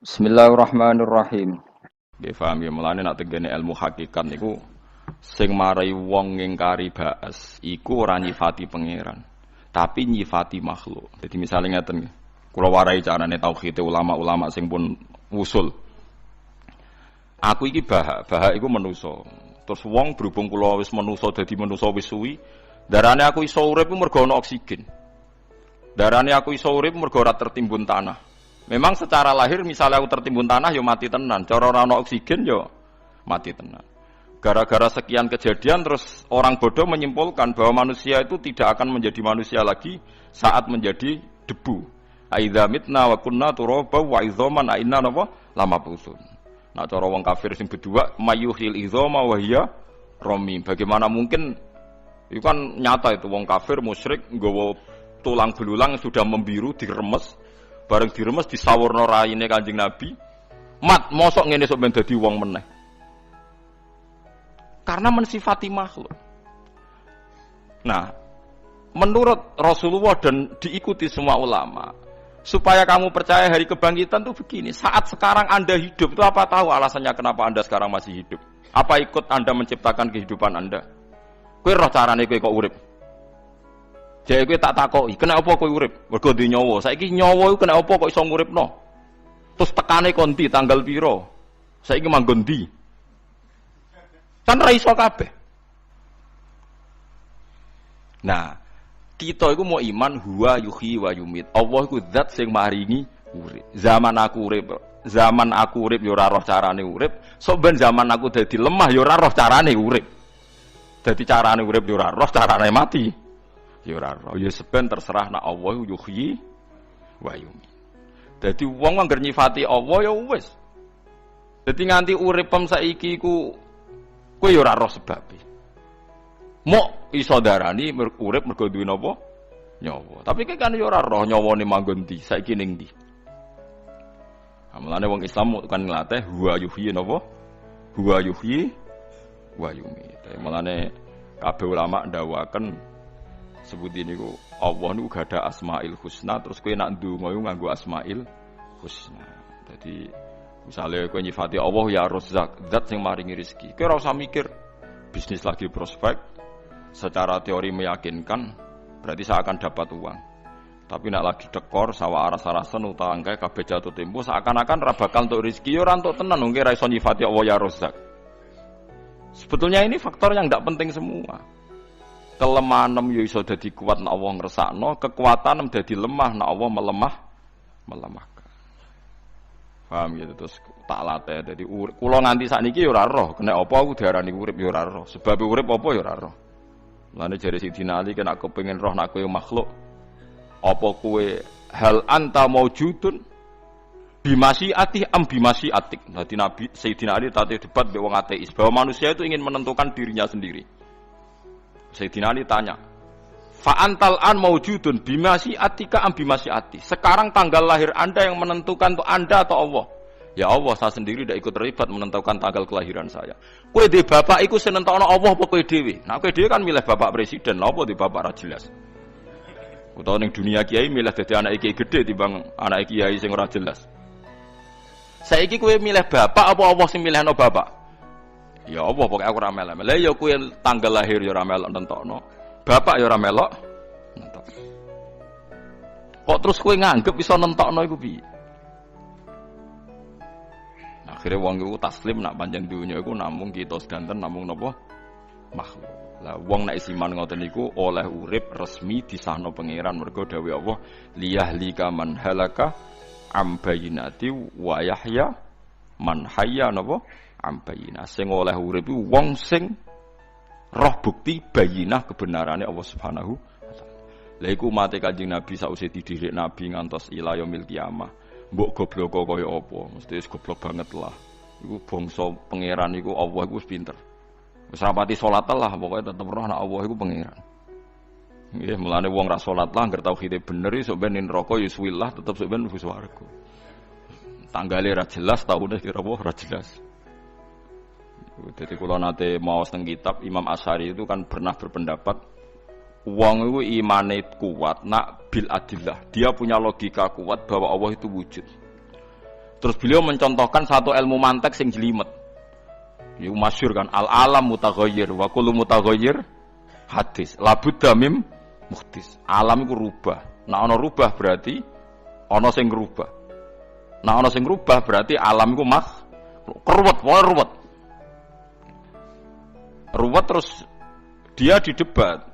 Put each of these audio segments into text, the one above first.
Bismillahirrahmanirrahim. Nggih paham ya mulane nek tegene ilmu hakikat niku sing marai wong ngingkari baas iku ora nyifati pangeran, tapi nyifati makhluk. Jadi misalnya ngeten nggih. Kula warai carane tauhid ulama-ulama sing pun usul. Aku iki bahak iku manusa. Terus wong berhubung kula wis manusa dadi manusa wis suwi, darane aku iso urip mergo ana oksigen. Darane aku iso urip mergo ora tertimbun tanah. Memang secara lahir misalnya aku tertimbun tanah ya mati tenan, cara ora ana oksigen ya mati tenan. Gara-gara sekian kejadian terus orang bodoh menyimpulkan bahwa manusia itu tidak akan menjadi manusia lagi saat menjadi debu. Aidza mitna wa kunna turaba wa idzaman inna lama pusun. Nah cara wong kafir sing berdua mayuhil idzama wa hiya ramim. Bagaimana mungkin itu kan nyata itu wong kafir musyrik nggawa tulang belulang sudah membiru diremes. Bareng diremes disawurna raine Kanjeng Nabi. Mat, mosok ngene sok ben dadi wong meneh. Karena mensifati makhluk. Nah, menurut Rasulullah dan diikuti semua ulama, supaya kamu percaya hari kebangkitan itu begini. Saat sekarang Anda hidup itu apa tahu alasannya kenapa Anda sekarang masih hidup? Apa ikut Anda menciptakan kehidupan Anda? Kowe roh carane kowe kok urip? Jadi kowe tak takoki, kenapa kowe urip? Mergo duwe nyawa. Saiki nyawa iku kenapa kok iso nguripno? Terus tekane kon ndi tanggal piro? Saiki manggon ndi? Kan ra iso kabeh. Nah, kita iku mau iman huwa yuhyi wa yumit. Allah iku zat sing maringi urip. Zaman aku urip ya ora roh carane urip. Sok ben zaman aku dadi lemah ya ora roh carane urip. Dadi carane urip ya ora roh, carane mati. Ya ora roh, ya seben terserah nak Allah yuhyi wa yumit. Dadi wong anggar nyifati Allah ya wis. Dadi nganti uripem saiki iku kowe ya ora roh sebabe. Mok iso darani urip mergo duwe napa? Nyawa. Tapi kan ya ora roh nyawane manggon ndi, saiki ning ndi. Amalane wong Islam kan nglatih huwa yuhyi napa? Huwa yuhyi wa yumit. Mulane kabeh ulama ndawaken sebutin niku Allah niku gada asmaul husna terus kowe nak ndonga iku nganggo asmaul husna. Jadi misalnya kowe nyifati Allah ya Razzaq, zat sing maringi rezeki. Kowe ora usah mikir bisnis lagi prospek secara teori meyakinkan berarti saya akan dapat uang. Tapi nak lagi dekor sawah aras-arasen utang kae kabeh jatuh tempo seakan-akan ra bakal entuk rezeki ya ora entuk tenan wong ora iso nyifati Allah ya Razzaq. Sebetulnya ini faktor yang tidak penting semua. Kelemahan yo iso dadi kuat nek Allah ngresakno, kekuatan dadi lemah nek Allah melemahkan. Paham gitu terus tak latih dadi kula nganti sakniki yo ora roh, kena apa aku diarani urip yo ora roh. Sebab urip apa yo ora roh. Lane jare Sidina Ali kena kepengin roh nek kowe makhluk. Apa kowe hal anta maujudun bimasiati am bimasiatik. Dadi Nabi Sayyidina Ali tadi debat mbek wong ateis bahwa manusia itu ingin menentukan dirinya sendiri. Sayyidina Ali tanya, fa'antal an maujudun bimasiatika am bimasiati. Sekarang tanggal lahir Anda yang menentukan untuk Anda atau Allah? Ya Allah, saya sendiri tidak ikut terlibat menentukan tanggal kelahiran saya. Kowe di bapak iku sing nentokno Allah apa kowe dhewe? Nah kowe dhewe kan milih bapak presiden, lha apa di bapak ra jelas. Utawa ning dunia kiai milih dadi anak kiai gede timbang anak kiai sing ora jelas. Saiki kowe milih bapak apa Allah sing milihno bapak? Ya Allah pokoke aku ora melok. Lah ya kowe tanggal lahir ya ora melok nentokno. Bapak ya ora melok nentok. Kok terus kowe nganggep iso nentokno iku piye? Akhire wong iku taslim nak panjang dunya iku namung kita sedanten namung napa? Makhluk. Lah wong nek iman ngoten niku oleh urip resmi disahno pangeran mergo dawuh Allah liyahlika man halaka am bayyinati wa yahya man hayya napa? Ambayina sing oleh urip iku wong sing roh bukti bayinah kebenarane Allah Subhanahu wa taala. Lha iku mate Kanjeng Nabi sausé dididik Nabi ngantos ila yaumil kiamah. Mbok goblok kaya apa? Mesti wis goblok banget lah. Iku bangsa pangeran iku Allah iku wis pinter. Wis rapati salat lah pokoke tetep roh nek Allah iku pangeran. Nggih, mulane wong ra salat lah anggere tauhide bener iso ben neraka ya suwilah tetep sok ben mlebu swarga. Tanggale ra jelas taune kira apa ra jelas. Jadi kalau nanti mau teng kitab Imam Asy'ari itu kan pernah berpendapat wong itu imane kuat nak bil adillah. Dia punya logika kuat bahwa Allah itu wujud. Terus beliau mencontohkan satu ilmu mantek sing jelimet. Iku masyhur kan al-alam mutaghayyir wa kullu mutaghayyir hadis. Labudda mim muhdis. Alam iku rubah. Nah ana rubah berarti ana sing ngrubah. Nah ana sing ngrubah berarti alam iku ruwet, ruwet. Ruwet terus dia didebat.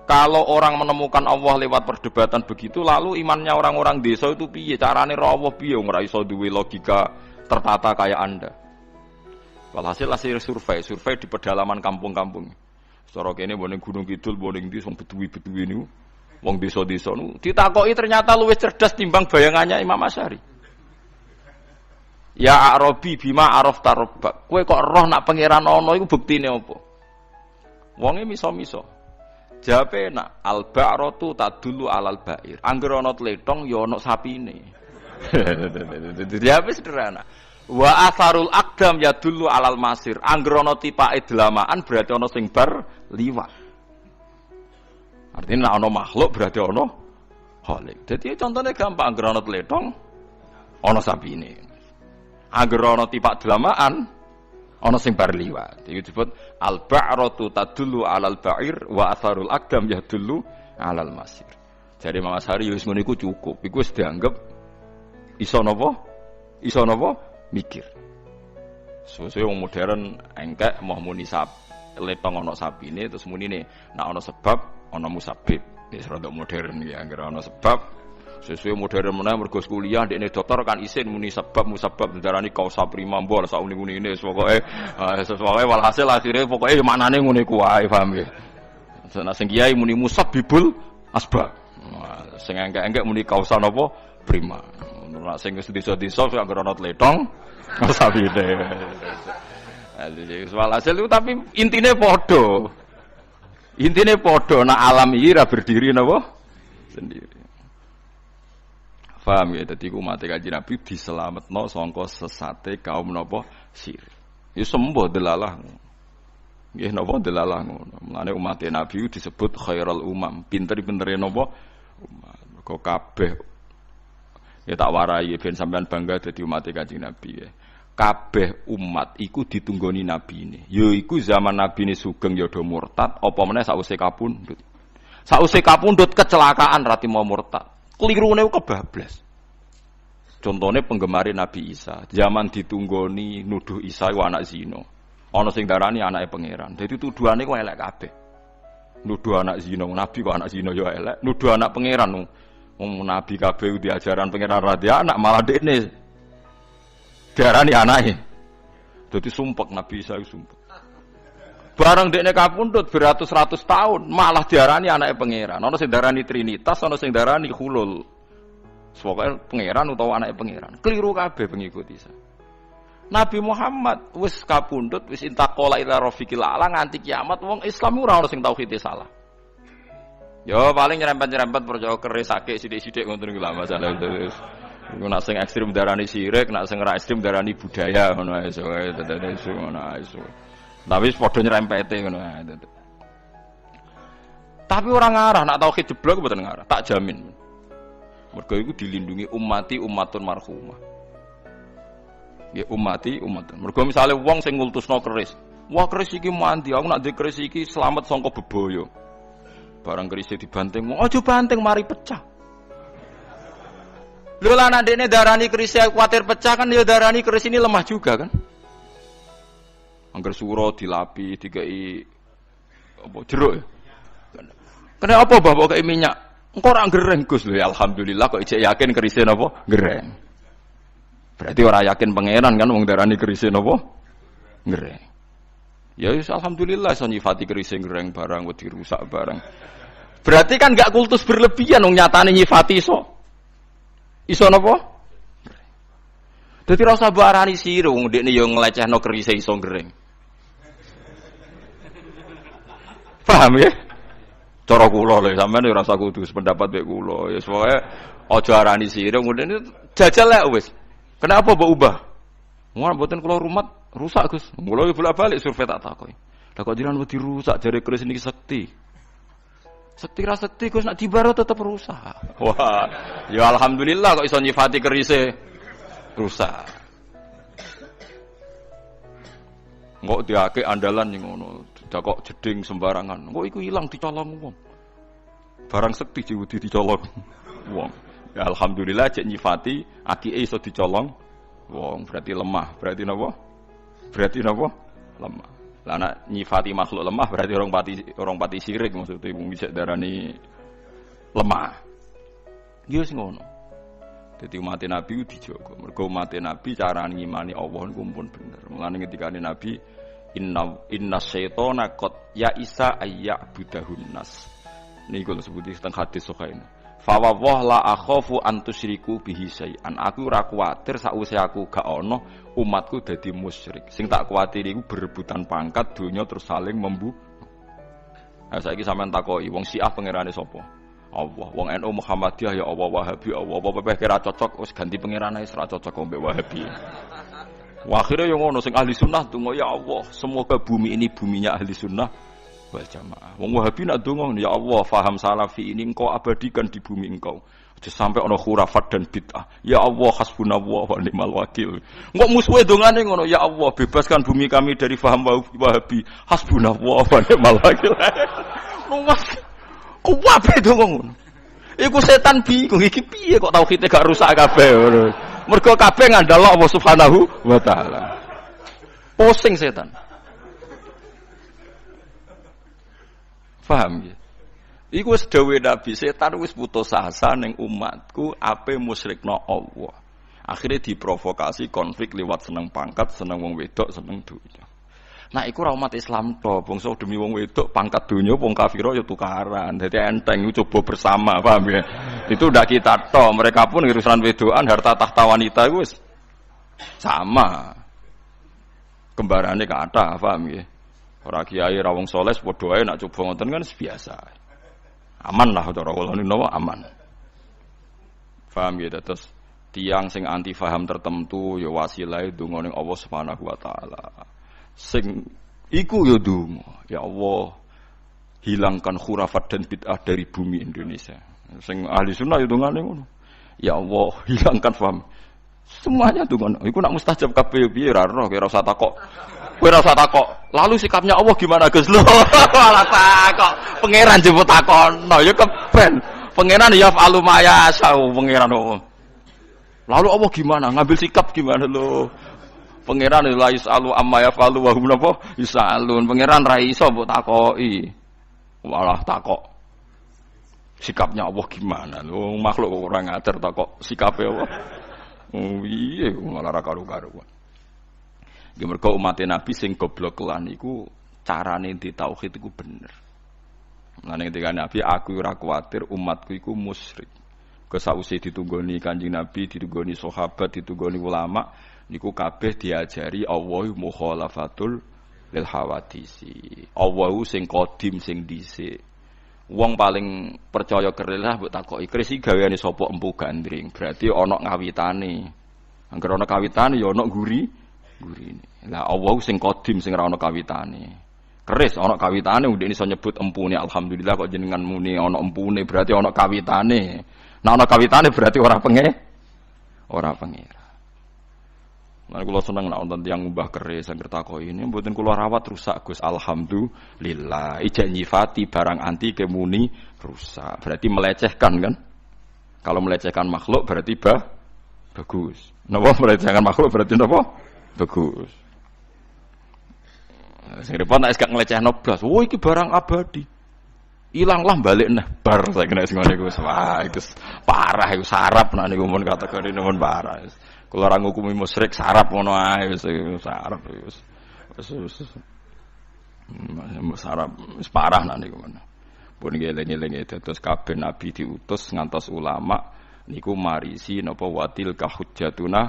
Kalau orang menemukan Allah lewat perdebatan begitu, lalu imannya orang-orang desa itu piye? Carane ro Allah piye ora iso duwe logika tertata kayak Anda. Walhasil survei di pedalaman kampung-kampung. Secara kene boning Gunung Kidul, boning ndi sing betuwi-betuwi niku wong desa-desa niku ditakoki ternyata luwih cerdas timbang bayangannya Imam Asy'ari. Ya Arabi bima arafta rabbak. Kowe kok roh nak pangeran ana iku buktine apa? Wonge miso-miso. Jawabe nak al-ba'ratu tadullu alal ba'ir. Angger ana tletong ya ana sapine. Jawabe sederhana. Wa atharul aqdam yadullu alal masir. Angger ana tipake delamaan berarti ana sing bar liwat. Artinya ana makhluk berarti ana khalik. Dadi contohnya gampang, angger ana tletong ana sapine. Angger ana tipak delamaan ana sing bar liwat. Iki disebut al-ba'ratu tadullu 'alal ba'ir wa atharul aqdam yadullu 'alal masir. Jadi Imam Asy'ari wis ngono iku cukup. Iku wis dianggap iso napa? Iso napa? Mikir. Suwe wong modern engkek mau muni letong ana sapine terus munine nek ana sebab ana musabib. Wis rada modern ya, anggere ana sebab sesuai modern meneh mergo kuliah dekne dokter kan isin muni sebab musabab darani kausa prima mbol sak uni-unine pokoke walhasil akhire pokoke maknane ngene ku wae paham ya. Nek sing kiai muni musabbibul asbab. Sing engke-engke muni kausa napa prima. Nek sing wis desa-desa sak anggere ana tletong sabine. Walhasil itu tapi intine padha. Intine padha nek alam iki ra berdiri napa sendiri. Paham ya, dadi umat Kanjeng Nabi diselametno sangka sesate kaum napa syirik. Ya sembo delalah. Nggih napa delalah ngono. Mulane umat Nabi disebut khairul umam, pinter-pintere napa umat. Mergo kabeh ya tak warai ben sampean bangga dadi umat Kanjeng Nabi ya. Kabeh umat iku ditunggoni nabine. Ya iku zaman nabine sugeng ya do murtad, apa meneh sause kapundhut. Sause kapundhut kecelakaan rati mau murtad. Kelirune kebablas. Contohnya penggemar Nabi Isa, zaman ditunggoni nuduh Isa iku anak zina. Ana sing darani anake pangeran. Dadi tuduhane kok elek kabeh. Nuduh anak zina, Nabi kok anak zina ya elek. Nuduh anak pangeran wong Nabi kabeh diajaran pangeran ra anak malah dekne darani anake. Dadi sumpek Nabi Isa iku sumpek. Barang dekne kapundhut beratus-ratus tahun malah diarani anake pangeran. Ana sing darani trinitas, ana sing darani hulul. Pokoke pangeran utawa anake pangeran. Keliru kabeh pengikut Isa. Nabi Muhammad wis kapundhut, wis intaqala ila rafiqil a'la nganti kiamat wong Islam ora ono sing tauhide salah. Yo paling nyerempet-nyerempet percaya kerisake sithik-sithik ngoten niku lah masalah terus. Iku nak sing ekstrem darani syirik, nak sing ora ekstrem darani budaya ngono ae soe tetene ngono ae. Tapi padha nyerempete ngono ae. Tapi orang ngarah nak tauhid jeblok mboten ngarah, tak jamin. Mergo iku dilindungi ummati ummatun marhumah. Ya ummati ummatun. Mergo misale wong sing ngultusno keris. Wah keris iki mandi, aku nak ndek keris iki slamet saka bebaya. Barang keris dibanting, aja banting mari pecah. Lho lan ndekne darani keris kuwatir pecah kan ya darani keris ini lemah juga kan. Angger suro dilapi dikai apa jeruk. Kenapa bapak kei minyak? Engko ora gereng Gus lho alhamdulillah kok ijek yakin kerise napa gereng. Berarti ora yakin pangeran kan wong darani kerise napa gereng. Ya wis alhamdulillah iso nyifati kerise gereng barang wedi rusak barang. Berarti kan enggak kultus berlebihan wong nyatane nyifati iso. Iso napa? Dadi ora usah barani sira wong ndekne ya nglecehno kerise iso gereng. Paham ya? Cara kula lho sampean ora usah kudu sependapat mek kula. Ya pokoke aja arani sira ngene jajal lek wis. Kenapa mbok ubah? Mun mboten kula rumat rusak Gus. Kula bolak-balik survei tak takoki. Lah kok jenengan wedi rusak jare keris niki sekti. Sekti ra sekti Gus nek dibaro tetep rusak. Wah, ya alhamdulillah kok iso nyifati kerise rusak. Engko diake andalan ning ngono, dak kok jeding sembarangan. Engko iku ilang dicolong wong. Barang sekti diwudi dicolong wong. Ya alhamdulillah cek nyifati akike iso dicolong wong, berarti lemah. Berarti napa? Berarti napa? Lemah. Lah nek nyifati makhluk lemah berarti orang pati syirik maksudnya wong bisa darani lemah. Ya wis ngono. Dadi umat Nabi dijogo. Mergo umat Nabi carane ngimani Allah niku pun bener. Mulane ketika Nabi inna syaitana qad ya isa ayya'budahun nas. Niku lho sebuti teng hadis sahih. Fa wa la akhafu an tusyriku bihi syai'an. Aku ora kuwatir sakwise aku gak ana umatku dadi musyrik. Sing tak kuwatir iku berebutan pangkat donya terus saling membunuh. Nah saiki sampean takoki wong Syiah pangerane sapa? Allah, wong NU Muhammadiyah ya Allah, Wahabi Allah, apa kira cocok wis ganti pangerane wis ra cocok mbek Wahabi. Wah akhirnya yang ngono sing ahli sunnah donga ya Allah, semoga bumi ini buminya ahli sunnah wal jamaah. Wong Wahabi nak donga ya Allah, faham salafi ini engkau abadikan di bumi engkau. Aja sampai ana khurafat dan bid'ah. Ya Allah hasbunallah wa ni'mal wakil. Engko musuhe dongane ngono, ya Allah bebaskan bumi kami dari faham Wahabi. Hasbunallah wa ni'mal wakil. Kuwabe dong ngono. Iku setan bingung iki piye kok tauhide gak rusak kabeh ngono. Mergo kabeh ngandel Allah Subhanahu wa taala. Pusing setan. Paham ya? Iku wis dawuhe Nabi, setan wis putus asa ning umatku ape musyrikno Allah. Akhirnya diprovokasi konflik lewat seneng pangkat, seneng wong wedok, seneng dunya. Nah, iku ra umat Islam to, bangsa demi wong wedok pangkat dunya wong kafir ya tukaran. Dadi enteng coba bersama, paham ya? Itu ndak kita to, mereka pun urusan wedokan harta tahta wanita wis sama. Kembarane kathah, paham ya? Ora kiai ra wong saleh padha ae nak coba ngoten kan biasa. Aman lah cara kula niku aman. Paham ya terus tiang sing anti paham tertentu ya wasilah donga ning Allah Subhanahu wa taala. Sing iku ya donga, ya Allah hilangkan khurafat dan bid'ah dari bumi Indonesia. Sing ahli sunnah ya dongane ngono. Ya Allah hilangkan paham. Semuanya donga. Iku nak mustajab kabeh piye ra ora ora usah takok. Kowe ora usah takok. Lalu sikapnya Allah gimana Gus? Lho, ora takok. Pangeran jemput takono ya keben. Pangeran ya fa'alu ma yasha, pangeran Allah. Lalu Allah gimana? Ngambil sikap gimana lho? Pangeran la yusalu amma yafalu wa hum napa yusalun. Pangeran ra iso mbok takoki. Malah takok. Sikapnya Allah gimana? Lho makhluk kok ora ngajar takok sikape Allah. Oh iya malah ra karo-karuan. Ya mergo umat Nabi sing goblok lan iku carane di tauhid iku bener. Lan ketika Nabi aku ora kuwatir umatku iku musyrik. Kesause ditunggoni Kanjeng Nabi, ditunggoni sahabat, ditunggoni ulama niku kabeh diajari Allah mukhalafatul lil hawadisi. Allah sing qadim sing dhisik. Wong paling percaya kerelah mbok takoki krisi gaweane sapa empu gandring. Berarti ana ngawitane. Angger ana kawitane ya ana gurine. Lah Allah sing qadim sing ora ana kawitane. Keris ana kawitane ndek iso nyebut empune alhamdulillah kok jenengan muni ana empune berarti ana kawitane. Nek ana kawitane berarti ora pengira. Nah, kula seneng nek wonten tiyang mbah keris angger takoki ini mboten kula rawat rusak Gus alhamdulillah. Ijak nyifati barang anti kemuni rusak. Berarti melecehkan kan? Kalau melecehkan makhluk berarti bagus. Napa melecehkan makhluk berarti napa? Bagus. Sing repot nek gak nglecehno blas. Oh iki barang abadi. Ilanglah balik nah bar saya kena sing ngene iku wah itu parah iku sarap nek niku mun kategori mun parah. Kula ora ngukumi musyrik sarap ngono ae wis sarap wis. Sarap wis parah nek niku men. Pun ngeling-eling terus kabeh nabi diutus ngantos ulama niku marisi napa watil kahujjatuna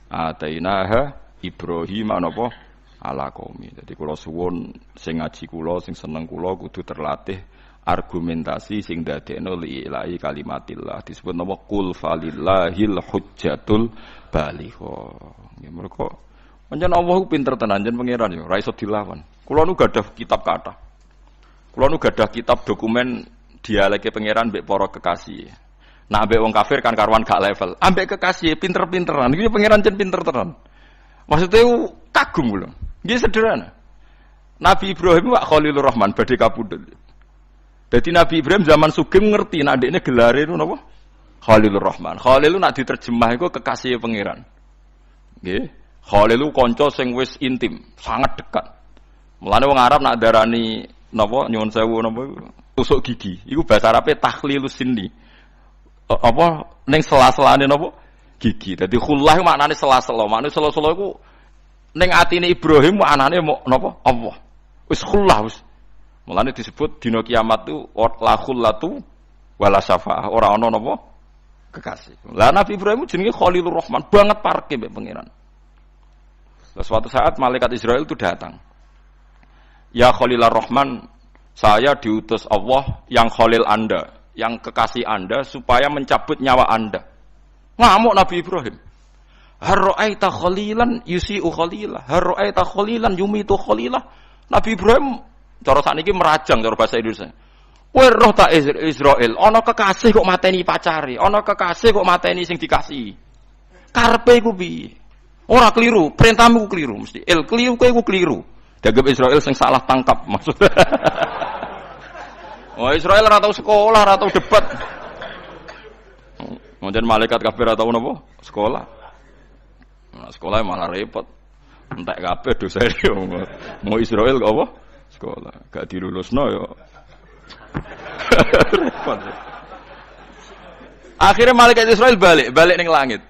atainaha Ibrahim napa ala qaumi. Dadi kula suwun sing ngaji kula sing seneng kula kudu terlatih argumentasi sing dadekno li ilahi kalimatillah disebut napa qul falillahil hujjatul baligha. Nggih mergo pancen Allah ku pinter tenan jen pangeran yo ora iso dilawan. Kula nu gadah kitab kathah. Kula nu gadah kitab dokumen dialeke pangeran mbek para kekasih. Nah ambek wong kafir kan karuan gak level. Ambek kekasih pinter-pinteran. Iki pangeran jen pinter tenan. Maksudnya kagum lho. Nggih sederhana. Nabi Ibrahim wak Khalilur Rahman badhe kapundhut. Jadi Nabi Ibrahim zaman sugeng ngerti nek ndekne gelare itu napa? Khalilur Rahman. Khalil nak diterjemah iku kekasih pangeran. Nggih. Khalil kanca sing wis intim, sangat dekat. Mulane wong Arab nak darani napa nyuwun sewu napa tusuk gigi. Iku bahasa Arabe takhlilus sinni. Apa ning sela-selane napa gigi. Dadi khullah maknane sela-sela. Maknane sela-sela iku ning atine Ibrahim maknane napa Allah. Wis khullah wis. Mulane disebut dina kiamat tu la khullatu wala syafaah. Ora ana napa kekasih. Lah Nabi Ibrahim jenenge Khalilur Rahman, banget parke mbek pangeran. Suatu saat malaikat Israel itu datang. Ya Khalilur Rahman, saya diutus Allah yang Khalil Anda, yang kekasih Anda supaya mencabut nyawa Anda. Ngamuk Nabi Ibrahim. Harra'aita khalilan yusi'u khalilah, harra'aita khalilan yumitu khalilah. Nabi Ibrahim cara sakniki merajang cara bahasa Indonesia. Kowe roh tak Israel, ana kekasih kok mateni pacare, ana kekasih kok mateni sing dikasihi. Karepe iku piye? Ora keliru, perintahmu keliru mesti. Keliru kowe keliru. Dianggap Israel sing salah tangkap maksudnya. Oh Israel ora tau sekolah, ora tau debat. Kemudian malaikat kafir ora tau napa? Sekolah. Nah, sekolah malah repot. Entek kabeh dosa iki. Mau Israel kok apa? Sekolah. Gak dilulusno ya. Repot. Akhirnya malaikat Israel balik ning langit.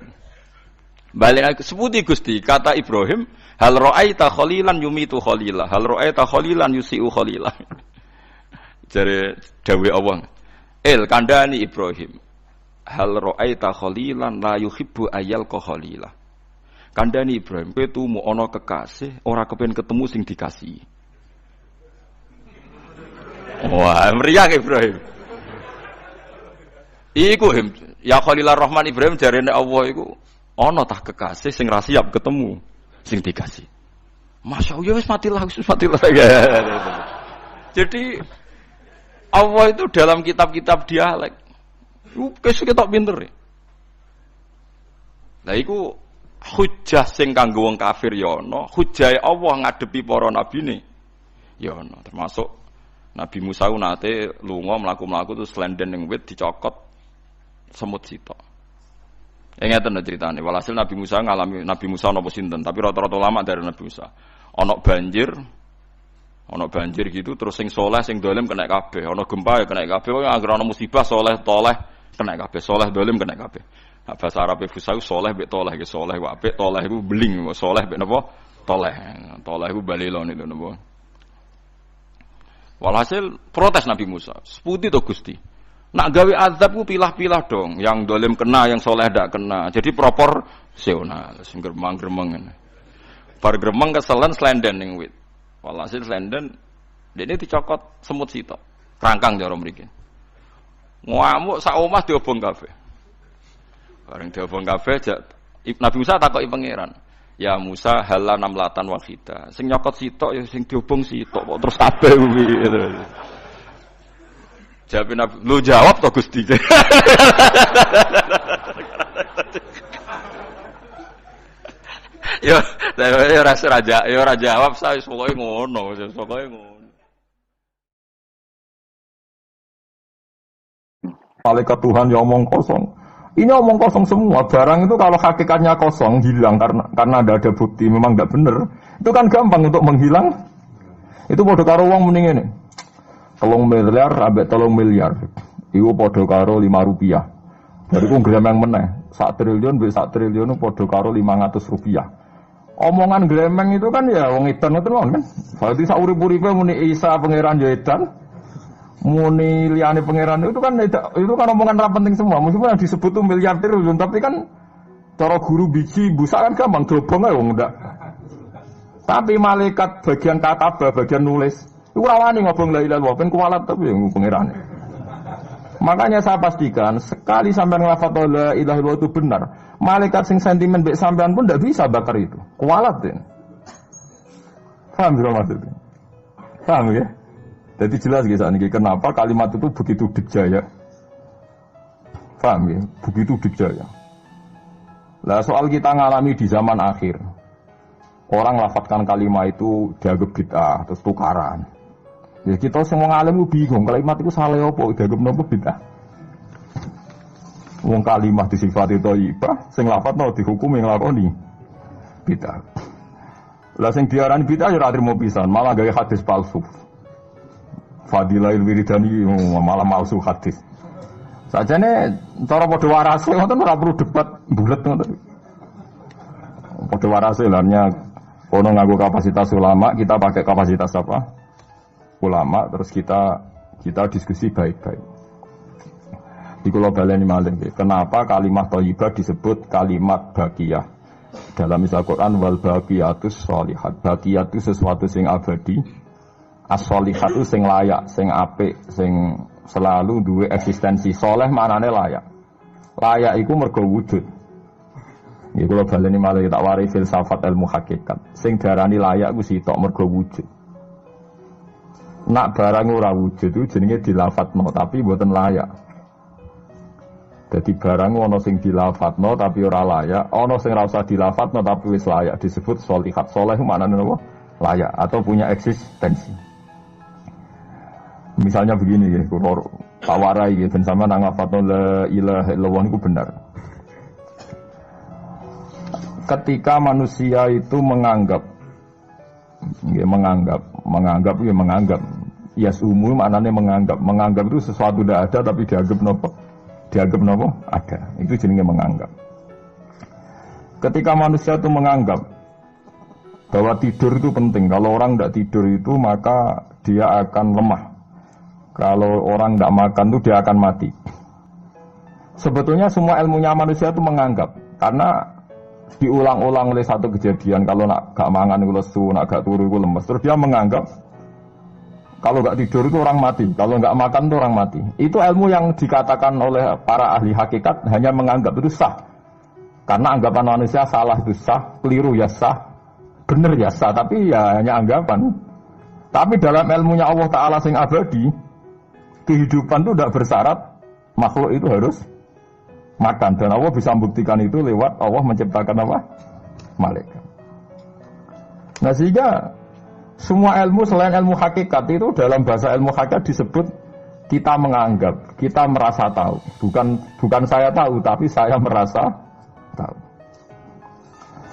Balik seputi Gusti kata Ibrahim, hal ra'aita khalilan yumitu khalilah, hal ra'aita khalilan yusi'u khalilah. Jare dawuh Allah. Kandhani Ibrahim. Hal ra'aita khalilan la yuhibbu ayyal khalilah. Kandhani Ibrahim, kowe tumu ana kekasih, ora kepen ketemu sing dikasihi. Wah, meriah Ibrahim. Iku ya Khalilur Rahman Ibrahim jarene Allah iku ana tah kekasih sing ra siap ketemu sing dikasih. Masya Allah wis matilah. Jadi Allah itu dalam kitab-kitab dialek. Ketok pinter. Lah iku hujjah sing kanggo wong kafir ya ana, hujjah Allah ngadepi para nabine ya ana. Termasuk Nabi Musa nate lunga mlaku-mlaku terus slenden ning wit dicokot semut sitok. Ngeten ceritane. Walhasil Nabi Musa ngalami Nabi Musa napa sinten, tapi rata-rata ulama dari Nabi Musa. Ana banjir gitu terus sing saleh sing dolim kena kabeh, ana gempa ya kena kabeh, kok anggere ana musibah saleh toleh kena kabeh, saleh dolim kena kabeh. Nah, bahasa Arab fusau saleh mbek toleh iki saleh wae apik, toleh iku beling, saleh mbek napa? Toleh. Toleh iku balelon itu napa. Walhasil protes Nabi Musa. Seputi to Gusti. Nak gawe azab ku pilah-pilah dong, yang dolim kena, yang soleh tidak kena. Jadi proporsional, sing gremeng-gremeng. Bar gremeng keselen slenden ning wit. Walhasil slenden dene dicokot semut sitok. Rangkang cara mriki. Ngamuk sak omah diobong kabeh. Bareng diobong kabeh Nabi Musa takoki pangeran. Ya Musa halal namlatan wahida. Sing nyokot sitok ya sing diobong sitok kok terus kabeh kuwi gitu. Jawab Nabi, lu jawab toh Gusti. Yo rasa raja, yo raja jawab saya pokoke ngono, pokoke ngono. Malaikat Tuhan yang omong kosong. Ini omong kosong semua. Barang itu kalau hakikatnya kosong hilang karena ada bukti memang tidak benar. Itu kan gampang untuk menghilang. Itu bodoh karo wong mending ini. 3 miliar sampai 3 miliar. Iku padha karo 5 rupiah. Bariku gremeng meneh. 1 triliun sampai 1 triliun padha karo 500 rupiah. Omongan gremeng itu kan ya wong edan itu kan. Berarti sak urip-uripe muni Isa pangeran ya edan. Muni liyane pangeran itu kan omongan ra penting semua. Meskipun yang disebut tuh miliar triliun tapi kan cara guru biji busa kan gampang dobong ae wong ndak. Tapi malaikat bagian katabah, bagian nulis itu rawani ngobong la ilaha illallah, ben kuwalat tapi yang pangeran. Makanya saya pastikan sekali sampean nglafadz la ilaha illallah itu benar, malaikat sing sentimen mbek sampean pun ndak bisa bakar itu. Kuwalat den. Paham juga maksudnya? Paham ya? Jadi jelas gitu, kenapa kalimat itu begitu dikjaya. Paham ya? Begitu dikjaya. Lah soal kita ngalami di zaman akhir. Orang lafadzkan kalimat itu dianggap bid'ah, terus tukaran. Ya kita semua ngalim bingung, kalimat itu salah apa, dianggap nopo bid'ah. Wong kalimat disifati thayyibah, sing lafadzno dihukumi nglakoni bid'ah. Lah sing diarani bid'ah ya ora trimo pisan, malah gawe hadis palsu. Fadilail wiridani malah palsu hadis. Sajane cara padha warase ngoten ora perlu debat bulet ngoten. Padha warase larnya ono nganggo kapasitas ulama, kita pakai kapasitas apa? Ulama, terus kita diskusi baik-baik. Di kula baleni malih kenapa kalimat thayyibah disebut kalimat baqiyah? Dalam misal Quran wal baqiyatus sholihat. Baqiyah itu sesuatu sing abadi. As-sholihat itu sing layak, sing apik, sing selalu duwe eksistensi. Soleh maknane layak. Layak iku mergo wujud. Iki kula baleni malih tak wari filsafat ilmu hakikat. Sing darani layak ku sitok mergo wujud. Nak barang ora wujud itu jenenge dilafatno tapi mboten layak. Jadi barang ana sing dilafatno tapi ora layak, ana sing ora usah dilafatno tapi wis layak disebut sholihat. Soleh maknane apa? Layak atau punya eksistensi. Misalnya begini ya, kula tawarai ya ben sampean ngafatno la ilaha illallah niku benar. Ketika manusia itu menganggap yasumu maknanya menganggap itu sesuatu tidak ada tapi dianggap nopo ada, itu jenenge menganggap. Ketika manusia itu menganggap bahwa tidur itu penting, kalau orang tidak tidur itu maka dia akan lemah, kalau orang tidak makan itu dia akan mati. Sebetulnya semua ilmunya manusia itu menganggap, karena diulang-ulang oleh satu kejadian, kalau nak gak mangan itu lesu, nak gak turu itu lemes, terus dia menganggap kalau gak tidur itu orang mati, kalau gak makan itu orang mati. Itu ilmu yang dikatakan oleh para ahli hakikat hanya menganggap itu sah, karena anggapan manusia salah itu sah, keliru ya sah, benar ya sah, tapi ya hanya anggapan. Tapi dalam ilmunya Allah Ta'ala sing abadi, kehidupan itu tidak bersyarat makhluk itu harus makan, dan Allah bisa membuktikan itu lewat Allah menciptakan apa? Malaikat. Nah sehingga semua ilmu selain ilmu hakikat itu dalam bahasa ilmu hakikat disebut kita menganggap, kita merasa tahu. Bukan saya tahu, tapi saya merasa tahu.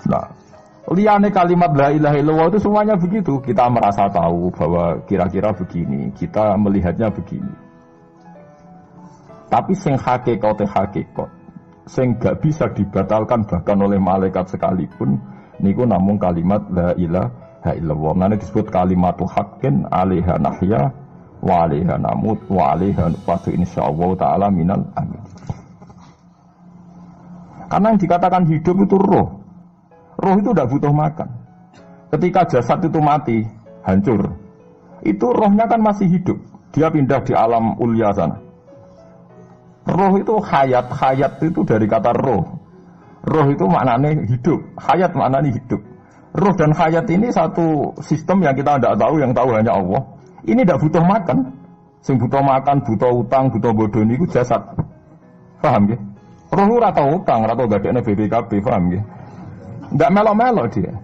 Nah, liane kalimat la ilaha illallah itu semuanya begitu. Kita merasa tahu bahwa kira-kira begini, kita melihatnya begini. Tapi sing hakikat, sing gak bisa dibatalkan bahkan oleh malaikat sekalipun, niku namung kalimat la ilaha illallah. Nanti disebut kalimatu haqqin 'alaiha nahya wa 'alaiha namut wa 'alaiha nufatu insyaallah taala minal amin. Karena yang dikatakan hidup itu roh. Roh itu tidak butuh makan. Ketika jasad itu mati, hancur, itu rohnya kan masih hidup. Dia pindah di alam ulya sana. Roh itu hayat itu dari kata roh. Roh itu maknanya hidup, hayat maknanya hidup. Roh dan hayat ini satu sistem yang kita tidak tahu, yang tahu hanya Allah. Ini tidak butuh makan. Sing butuh makan, butuh utang, butuh bodoh ini itu jasad. Paham ya? Roh itu rata utang, rata gadeknya BPKB, paham ya? Tidak melo-melo dia.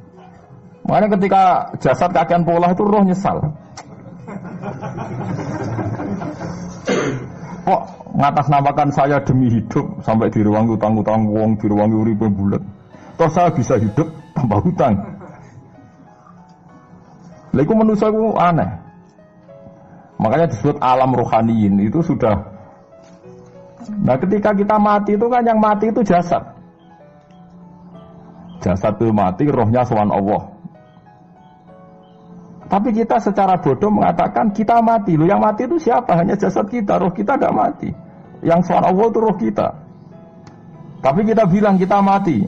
Makanya ketika jasad kakean pola itu roh nyesal. Kok ngatasnamakan saya demi hidup sampai diruangi utang-utang wong, diruangi uripe bulet. Toh saya bisa hidup tanpa hutang. Lha iku manusia itu aneh. Makanya disebut alam rohaniin itu sudah. Nah ketika kita mati itu kan yang mati itu jasad. Jasad itu mati, rohnya sowan Allah. Tapi kita secara bodoh mengatakan kita mati. Loh yang mati itu siapa? Hanya jasad kita, roh kita tidak mati. Yang soal Allah itu roh kita. Tapi kita bilang kita mati.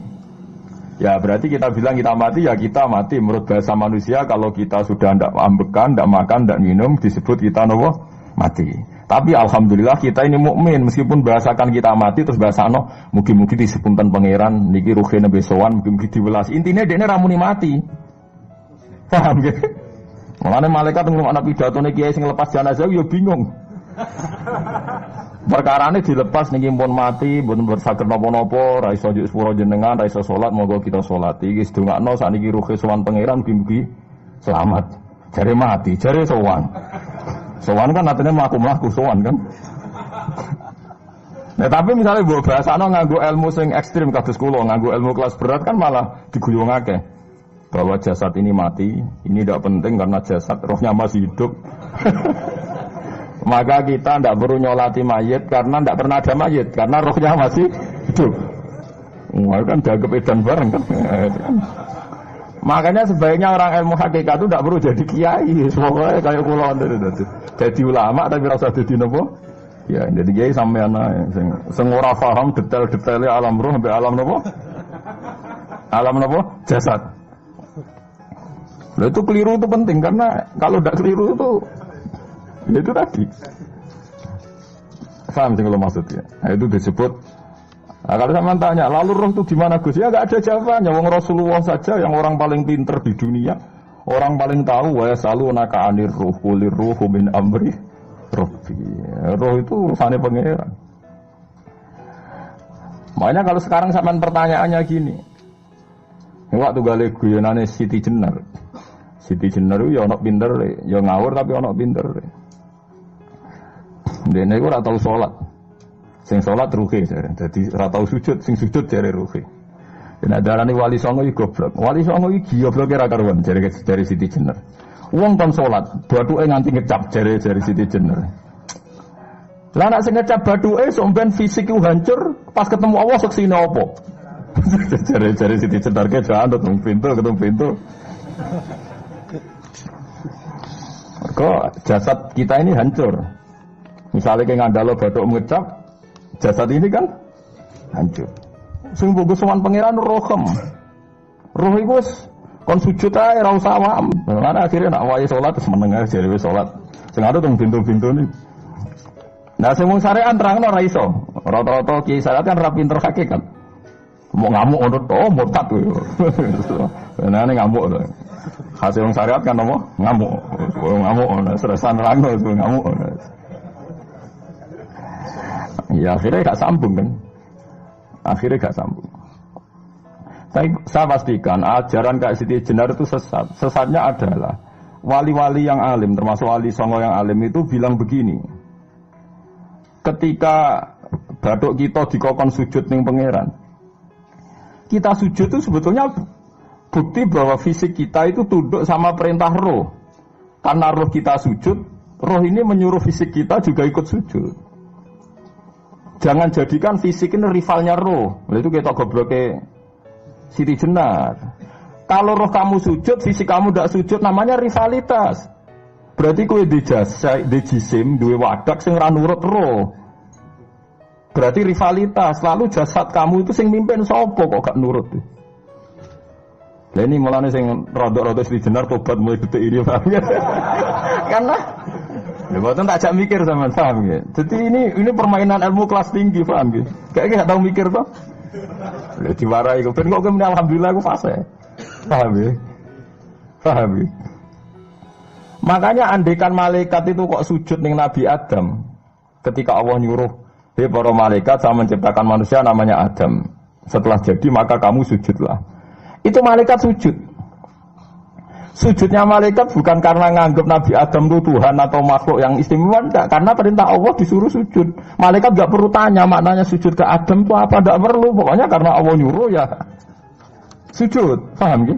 Ya berarti kita bilang kita mati, ya kita mati. Menurut bahasa manusia kalau kita sudah tidak ambekan, tidak makan, tidak minum, disebut kita nopo mati. Tapi alhamdulillah kita ini mukmin, meskipun bahasakan kita mati terus bahasano mugi-mugi disepunten pangeran niki ruhe nabi sowan, mugi-mugi diwelas. Intinya dia ini ramuni mati. Paham ya? Makanya malaikat ngomong anak pidato nih kiai sing lepas jenazah yo bingung. Perkarane dilepas niki pun mati, mboten bersaged napa-napa, ra iso njuk sepuro jenengan, ra iso salat, monggo kita salat. Iki sedongakno sakniki ruhe sowan pangeran mugi-mugi selamat. Jare mati, jare sowan. Sowan kan artinya mlaku-mlaku sowan kan. Nah, tapi misalnya mbok bahasano nganggo ilmu sing ekstrim kados kula, nganggo ilmu kelas berat kan malah diguyungake. Bahwa jasad ini mati, ini tidak penting karena jasad rohnya masih hidup. Maka kita tidak perlu nyolati mayit karena tidak pernah ada mayit karena rohnya masih hidup. Wah kan jaga edan bareng kan. Makanya sebaiknya orang ilmu hakikat itu tidak perlu jadi kiai. Semoga kayak kula jadi ulama tapi rasa jadi nopo. Ya jadi kiai sampean ae sing ora paham detail-detailnya alam roh sampai alam nopo? Alam nopo? Jasad. Nah, itu keliru itu penting karena kalau tidak keliru itu tadi. Paham sih kalau maksudnya? Nah, itu disebut. Nah, kalau sama tanya, lalu roh itu gimana Gus? Ya nggak ada jawabannya. Wong Rasulullah saja yang orang paling pinter di dunia, orang paling tahu wa yasalunaka anir ruh qulir ruhu min amri rabbi. Roh itu urusannya pangeran. Makanya kalau sekarang sampean pertanyaannya gini. Waktu gale guyonane Siti Jenar. Siti Jenar itu ya ono pinter, ya ngawur tapi ono pinter. Dene iku ora tau salat. Sing salat ruhe jare. Dadi ora tau sujud, sing sujud jare ruhe. Yen darani wali songo iki goblok. Wali songo iki gobloke ra karuan jare Siti Jenar. Wong kon salat, bathuke nganti ngecap jare Siti Jenar. Lah nek sing ngecap bathuke sampean fisik ku hancur, pas ketemu Allah seksine apa? Jare Siti Jenar ke jangan ketemu pintu. Kok jasad kita ini hancur. Misalnya kayak ngandalo batuk ngecap, jasad ini kan hancur. Sing bagus sowan pangeran rohem. Roh iku wis kon sujud ae ra usah awam. Lan akhire nak wae salat terus meneng ae jare wis salat. Sing ado teng pintu-pintu ni. Nah sing wong syariat terangno ra iso. Rata-rata kiai syariat kan ra pinter hakikat. Mau ngamuk ngono to murtad kowe. Nah ngamuk to. Hasil wong syariat kan apa? Ngamuk. Ngamuk stresan rangno ngamuk. Ya akhirnya gak sambung kan. Akhirnya gak sambung. Saya pastikan ajaran Kak Siti Jenar itu sesat. Sesatnya adalah wali-wali yang alim, termasuk wali songo yang alim itu bilang begini. Ketika batuk kita dikokon sujud ning pangeran, kita sujud itu sebetulnya bukti bahwa fisik kita itu tunduk sama perintah roh. Karena roh kita sujud, roh ini menyuruh fisik kita juga ikut sujud. Jangan jadikan fisik ini rivalnya roh. Itu kita gobloknya Siti Jenar. Kalau roh kamu sujud, fisik kamu tidak sujud, namanya rivalitas. Berarti kowe di jisim, duwe wadak sing ra nurut roh. Berarti rivalitas. Lalu jasad kamu itu sing mimpin sapa kok gak nurut. Lah ini mulane sing rada-rada Siti Jenar tobat mulai detik ini paham ya. Karena Bukan tak ajak mikir sama paham ya. Jadi ini permainan ilmu kelas tinggi paham ya. Kayaknya gak tahu mikir toh. Udah diwarai kok. Ben kok kemudian alhamdulillah aku fase. Paham ya. Paham ya. Makanya andekan malaikat itu kok sujud ning Nabi Adam. Ketika Allah nyuruh, "Hei para malaikat, saya menciptakan manusia namanya Adam. Setelah jadi maka kamu sujudlah." Itu malaikat sujud. Sujudnya malaikat bukan karena nganggap Nabi Adam itu Tuhan atau makhluk yang istimewa, enggak. Karena perintah Allah disuruh sujud. Malaikat enggak perlu tanya maknanya sujud ke Adam itu apa, enggak perlu. Pokoknya karena Allah nyuruh ya sujud. Paham ya?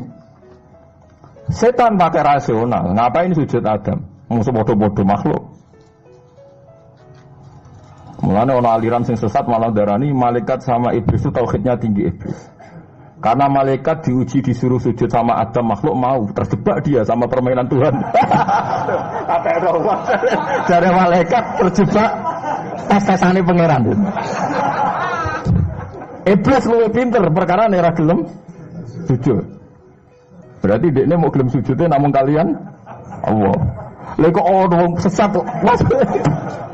Setan pakai rasional. Ngapain sujud Adam? Musuh bodoh-bodoh makhluk. Mulane ana aliran sing sesat malah darani malaikat sama iblis itu tauhidnya tinggi iblis. Karena malaikat diuji disuruh sujud sama Adam, makhluk mau, terjebak dia sama permainan Tuhan. Dari malaikat terjebak tes-tesane pangeran. Iblis luwih pinter perkara nek ra gelem sujud. Berarti dekne mau gelem sujudnya namun kalian Allah. Lha kok ono sesat kok.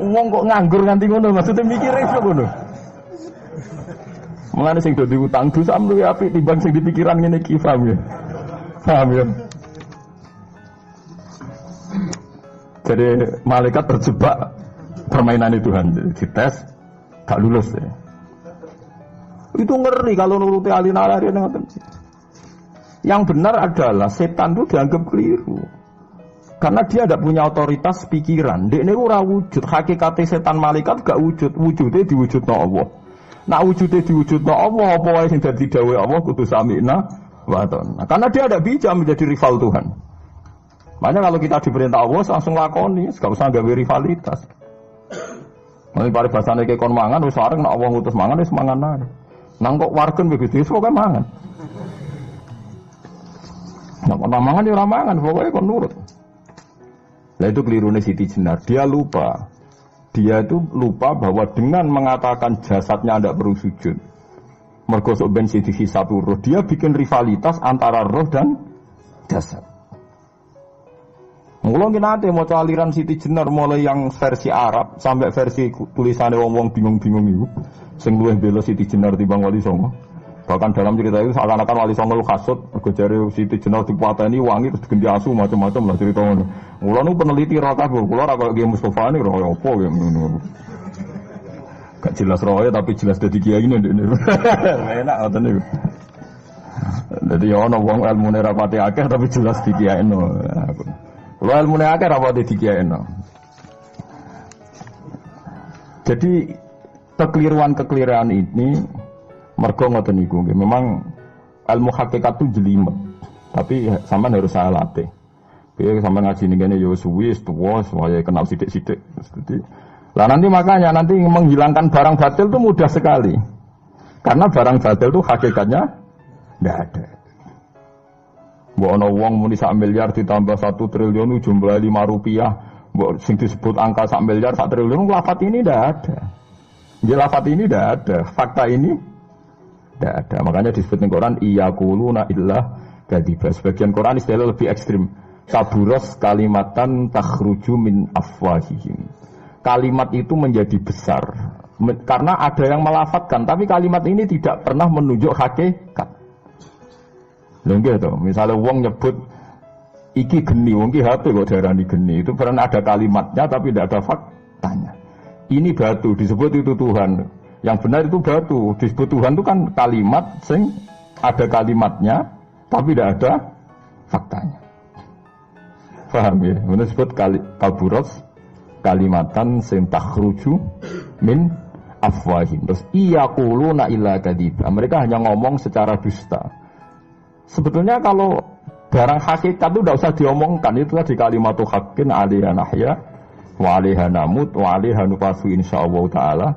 Wong kok nganggur nganti ngono, maksudnya mikire iso ngono. Mulane sing dadi utang dosa luwih apik timbang sing dipikiran ngene iki, paham ya? Paham ya? Jadi malaikat terjebak permainan Tuhan dites gak lulus ya. Itu ngeri kalau nuruti ahli nalari ngoten. Yang benar adalah setan itu dianggap keliru. Karena dia tidak punya otoritas pikiran. Dia ini ora wujud. Hakikatnya setan malaikat gak wujud. Wujudnya diwujudna Allah. Nah wujudnya diwujudna Allah. Apa wae sing dadi dawuh Allah kudu sami'na wa ata'na. Karena dia tidak bisa menjadi rival Tuhan. Makanya kalau kita diperintah Allah langsung lakoni, gak usah gawe rivalitas. Nanti pada bahasane ke kon mangan wis areng nek Allah ngutus mangan wis mangan ae. Nang kok wargen begitu wis pokoke mangan. Nek kon mangan ya ora mangan, pokoke kon nurut. Nah itu kelirunya Siti Jenar. Dia lupa bahwa dengan mengatakan jasadnya tidak perlu sujud, mergo sok ben sing dihisab roh, dia bikin rivalitas antara roh dan jasad. Mula nate maca aliran Siti Jenar mulai yang versi Arab sampai versi tulisannya wong-wong bingung-bingung itu, sing luwih bela Siti Jenar timbang Wali Songo. Bahkan dalam cerita itu seakan-akan Wali Songo lu kasut, mergo jare Siti Jenar dipateni wangi terus ganti asu macam-macam lah cerita ngono. Mula nu peneliti ra kabeh, kula ra kaya Mustofa ni ra apa ya ngono. Gak jelas roe tapi jelas dadi kiai ini. Enak ngoten niku. Dadi ono wong ilmune ra pati akeh tapi jelas di kiaino. Kula ilmune akeh ra pati di kiaino. Jadi kekeliruan ini mergo ngoten niku nggih. Memang ilmu hakikat itu jelimet. Tapi sampean harus saya latih. Piye sampean ngaji ning kene ya suwi tuwa saya kenal sithik-sithik. Lah nanti makanya menghilangkan barang batil itu mudah sekali. Karena barang batil itu hakikatnya tidak ada. Mbok ana wong muni sak miliar ditambah 1 triliun jumlah 5 rupiah, mbok sing disebut angka sak miliar sak triliun lafaz ini tidak ada. Nggih lafaz ini tidak ada, fakta ini tidak ada. Makanya disebut ning Quran iyaquluna illah kadzib. Sebagian Quran istilah lebih ekstrim. Kaburos kalimatan takhruju min afwahihim. Kalimat itu menjadi besar karena ada yang melafatkan, tapi kalimat ini tidak pernah menunjuk hakikat. Lha nggih to, misale wong nyebut iki geni, wong ki HP kok diarani geni, itu pernah ada kalimatnya tapi tidak ada faktanya. Ini batu disebut itu Tuhan. Yang benar itu batu, disebut Tuhan itu kan kalimat sing ada kalimatnya tapi tidak ada faktanya. Paham ya? Ini disebut kaburos kalimatan sing takhruju min afwahim. Terus iyaquluna illa kadzib. Mereka hanya ngomong secara dusta. Sebetulnya kalau barang hakikat itu tidak usah diomongkan, itu tadi kalimatu haqqin 'alaiha nahya wa 'alaiha namut wa 'alaiha nufasu insyaallah taala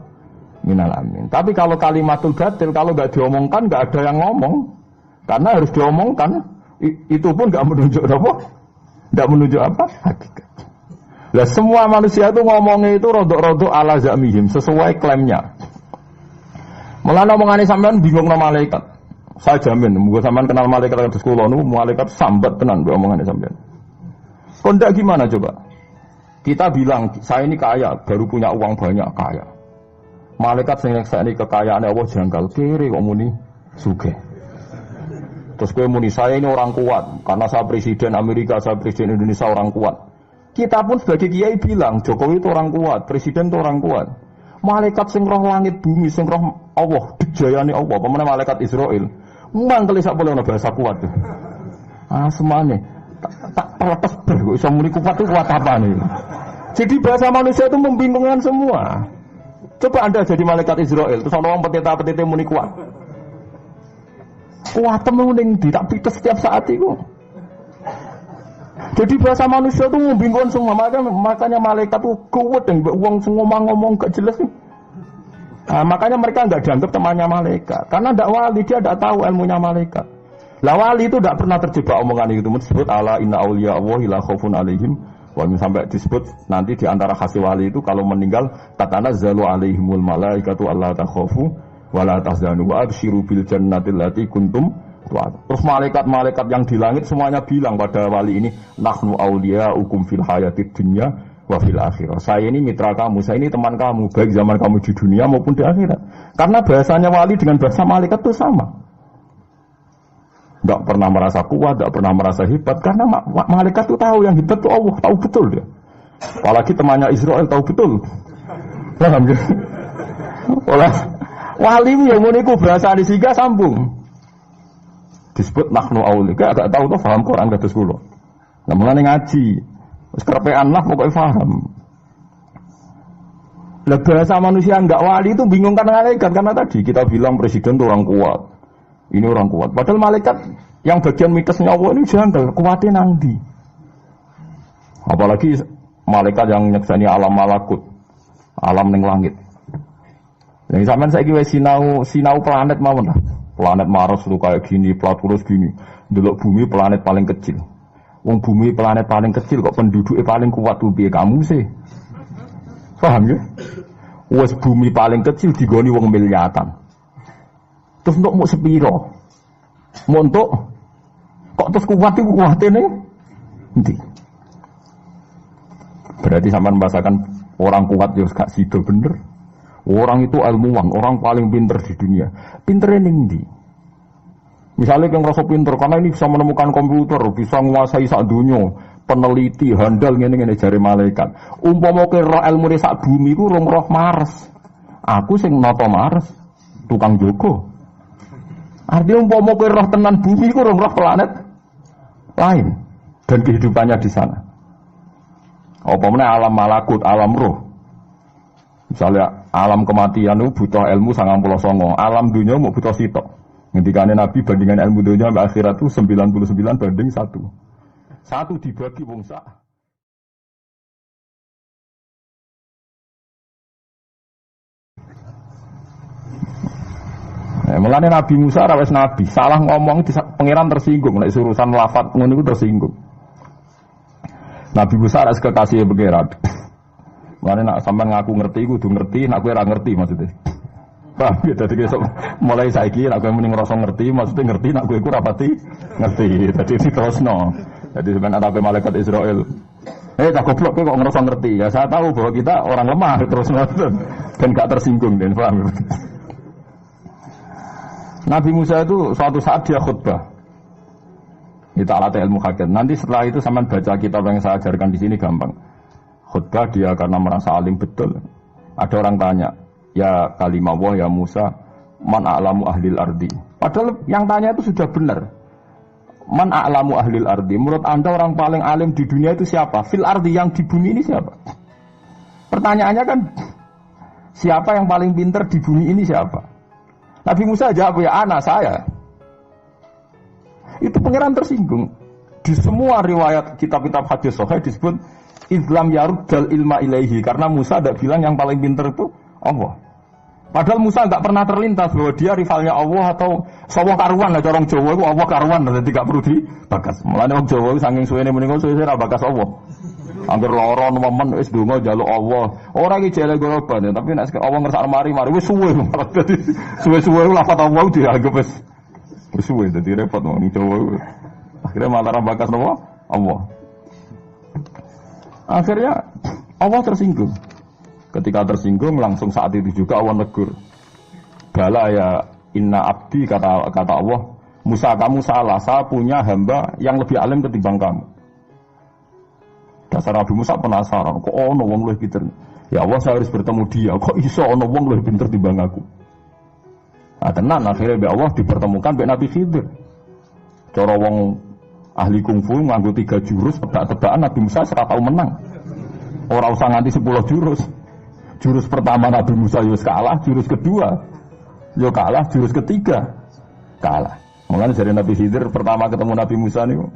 minal amin. Tapi kalau kalimatul batil kalau enggak diomongkan enggak ada yang ngomong. Karena harus diomongkan, itu pun enggak menunjuk apa? Tidak menunjuk apa? Hakikat. Lah semua manusia itu ngomongnya itu rodok-rodok ala zamihim sesuai klaimnya. Mulane omongane sampean bingung nama malaikat. Saya jamin, muga sampean kenal malaikat kados kula niku malaikat sambat tenan mbok omongane sampean. Kondak gimana coba? Kita bilang saya ini kaya, baru punya uang banyak kaya. Malaikat sing nyekseni kekayaane Allah janggal kere kok muni sugih. Terus kowe muni saya ini orang kuat karena saya presiden Amerika, saya presiden Indonesia orang kuat. Kita pun sebagai kiai bilang Jokowi itu orang kuat, presiden itu orang kuat. Malaikat sing roh langit bumi, sing roh Allah, dijayane Allah, pemene malaikat Israel. Mangkel sak boleh bahasa kuat tuh. Ah semane tak terlepas kok iso muni kuat itu kuat apa nih? Jadi bahasa manusia itu membingungkan semua. Coba Anda jadi malaikat Israel, terus ana wong petita-petite muni kuat. Kuat temuning di tak pites setiap saat itu. Jadi bahasa manusia itu membingungkan semua. Makanya malaikat itu kuat dan uang ngomong gak jelas nih. Nah, makanya mereka nggak dianggap temannya malaikat. Karena tidak wali, dia tidak tahu ilmunya malaikat. Lah wali itu tidak pernah terjebak omongan itu. Disebut ala inna auliya Allahi la khaufun alaihim. Walaupun sampai disebut nanti di antara khasih wali itu kalau meninggal tatanazzalu alaihimul malaikatu alla takhafu wala tahzanu wa absyiru bil jannati allati kuntum tu'ad. Terus malaikat-malaikat yang di langit semuanya bilang pada wali ini nahnu auliyaukum fil hayatid dunya wa fil akhirah. Saya ini mitra kamu, saya ini teman kamu baik zaman kamu di dunia maupun di akhirat. Karena bahasanya wali dengan bahasa malaikat itu sama. Enggak pernah merasa kuat, enggak pernah merasa hebat karena malaikat itu tahu yang hebat itu Allah, tahu betul dia. Apalagi temannya Israel tahu betul Paham ya? Oleh wali yang ngono iku bahasa disiga sambung. Disebut nahnu aulika, agak tahu tuh paham Quran kados kula. Lah mulane ngaji. Wis kerepean lah pokoke paham. Lah bahasa manusia enggak wali itu bingung karena tadi kita bilang presiden itu orang kuat. Ini orang kuat. Padahal malaikat yang bagian mitosnya Allah ini janggal, kuatnya nangdi. Apalagi malaikat yang nyekseni alam malakut, alam ning langit. Yang sampean saiki wis sinau planet mawon lah. Planet Mars itu kayak gini, Platurus gini. Delok bumi planet paling kecil. Wong bumi planet paling kecil kok penduduknya paling kuat tuh piye kamu sih? Paham ya? Wes bumi paling kecil digoni wong miliatan. Terus untuk mau sepiro? Mau untuk kok terus kuat ini? Nanti. Berarti sama membahasakan orang kuat ya gak sido bener. Orang itu ilmuwan, orang paling pinter di dunia. Pinternya ning. Misalnya yang ngerasa pinter karena ini bisa menemukan komputer, bisa menguasai sak dunia. Peneliti handal ngene jari malaikat. Umpama ke roh ilmu sak bumi ku roh Mars. Aku sing nata Mars, tukang jogo. Artinya umpama ke roh tenan bumi ku roh planet lain dan kehidupannya di sana. Apa meneh alam malakut, alam roh. Misalnya alam kematian itu butuh ilmu 99, alam dunia mau butuh sitok. Ngendikane Nabi bandingan ilmu dunia sampai akhirat itu 99 banding 1. Satu dibagi wong sak. Mulane Nabi Musa ra wis nabi, salah ngomong di pangeran tersinggung, nek urusan lafaz ngono iku tersinggung. Nabi Musa ra kekasih pangeran. Mulane nek sampean ngaku ngerti kudu ngerti, nek kowe ora ngerti maksudnya. Paham ya, dadi mulai saiki nek kowe muni ngrasa ngerti, maksudnya ngerti nek kowe iku ora pati ngerti. Dadi diterusno. Jadi sebenarnya ada malaikat Israel. Tak goblok kok ngerasa ngerti. Ya saya tahu bahwa kita orang lemah terus dan gak tersinggung dan paham. Nabi Musa itu suatu saat dia khutbah. Kita alat ilmu hakikat. Nanti setelah itu sampean baca kitab yang saya ajarkan di sini gampang. Khutbah dia karena merasa alim betul. Ada orang tanya, ya kalimah Allah ya Musa, man a'lamu ahlil ardi. Padahal yang tanya itu sudah benar. Man a'lamu ahlil ardi. Menurut Anda orang paling alim di dunia itu siapa? Fil ardi, yang di bumi ini siapa? Pertanyaannya kan siapa yang paling pintar di bumi ini siapa? Nabi Musa jawab ya anak saya. Itu pangeran tersinggung. Di semua riwayat kitab-kitab hadis sahih disebut Islam yaruddal ilma ilaihi, karena Musa tidak bilang yang paling pintar itu Allah. Padahal Musa enggak pernah terlintas bahwa dia rivalnya Allah atau sawah karuan lah, corong Jawa itu Allah karuan, jadi tidak perlu dibakas. Mulane wong Jawa saking suwene mendingan suwe ra bakas Allah. Angger lara nemen wis donga njaluk Allah. Ora iki jere goroban, tapi nek Allah ngersakno mari wis suwe malah dadi suwe-suwe lafat Allah dianggap wis suwe dadi repot wong Jawa. Akhirnya malah ra bakas Allah. Akhirnya Allah tersinggung. Ketika tersinggung langsung saat itu juga Allah negur. Bala ya inna abdi kata Allah, Musa kamu salah, saya punya hamba yang lebih alim ketimbang kamu. Dasar Nabi Musa penasaran, kok ono wong luwih pinter. Ya Allah saya harus bertemu dia, kok iso ono wong luwih pinter timbang aku. Nah tenan akhirnya be Allah dipertemukan be Nabi Khidir. Cara wong ahli kungfu nganggo 3 jurus tebak-tebakan Nabi Musa ora tau menang. Ora usah nganti 10 jurus. Jurus pertama Nabi Musa yo kalah, jurus kedua yo kalah, jurus ketiga kalah. Mulane dari Nabi Khidir pertama ketemu Nabi Musa niku.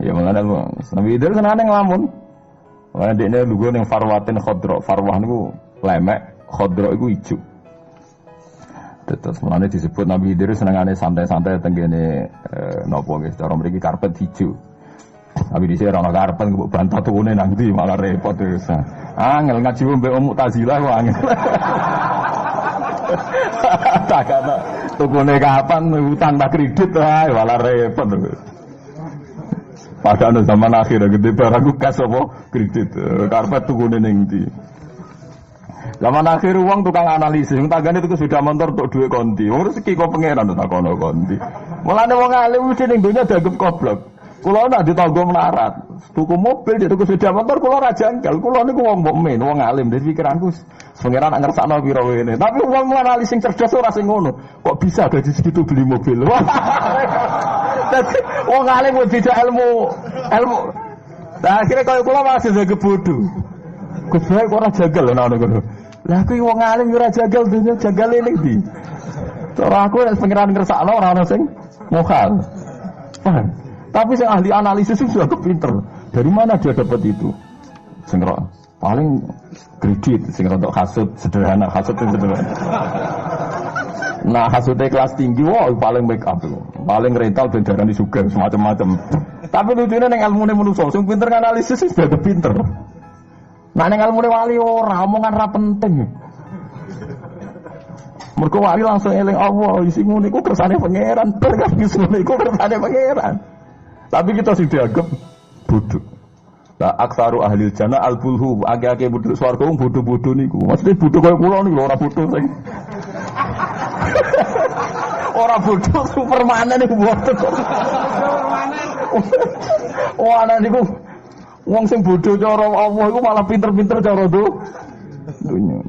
Ya mulane Nabi Khidir senane nglamun. Mulane dekne lugu ning farwatin khadra. Farwah niku lemek, khadra iku ijo. Terus mulane disebut Nabi Khidir senengane santai-santai teng kene napa nggih cara mriki karpet ijo. Tapi di sini orang karpen mbok bantah tukune nang ndi malah repot terus. Angel ngaji mbek Mu'tazilah kok angel. Tak kata tukune kapan utang tak kredit ae malah repot. Padahal zaman akhir gede barang kas apa kredit. Karpet tukune ning ndi. Zaman akhir uang tukang analisis, tagane itu sudah motor untuk duit konti. Wong rezeki kok pangeran tak kono konti. Mulane wong alim mesti ning donya dianggap goblok. Kulo nak ditanggo melarat. Tuku mobil, tuku sepeda motor kulo ra janggal. Kulo niku wong mukmin, wong alim. Dadi pikiranku pengiran nak ngersakno pira wene. Tapi wong analis sing cerdas ora sing ngono. Kok bisa gaji segitu beli mobil? Dadi wong alim kok tidak ilmu. Nah, akhirnya kaya kula masih jaga bodoh. Gus bae kok ora jagal lho ana ngono. Lah kuwi wong alim ora jagal dunya jagal ini ndi? Cara aku nek pengiran ngersakno ora ono sing mokal. Paham? Tapi sing ahli analisis itu sudah pinter. Dari mana dia dapat itu? Sing paling kredit, sing untuk hasud sederhana, hasud sederhana. Nah, hasudnya kelas tinggi, wah paling make up itu. Paling rental bendaran di sugar, semacam-macam. Tapi lucunya neng ilmu manusia, sing pinter analisis itu sudah pinter. Nah, neng ilmu wali ora, omongan ra penting. Mergo wali langsung eling Allah, isi ngono iku kersane pangeran, berkah ngono iku kersane pangeran. Tapi kita sing dianggap bodoh. Lah aksaru ahli jannah al-bulhu, age-age bodoh swarga bodoh-bodoh niku. Maksudnya bodoh kaya kula niku ora bodoh sing. Ora bodoh superman niku bodoh. Oh ana niku wong sing bodoh cara Allah iku malah pinter-pinter cara dunya.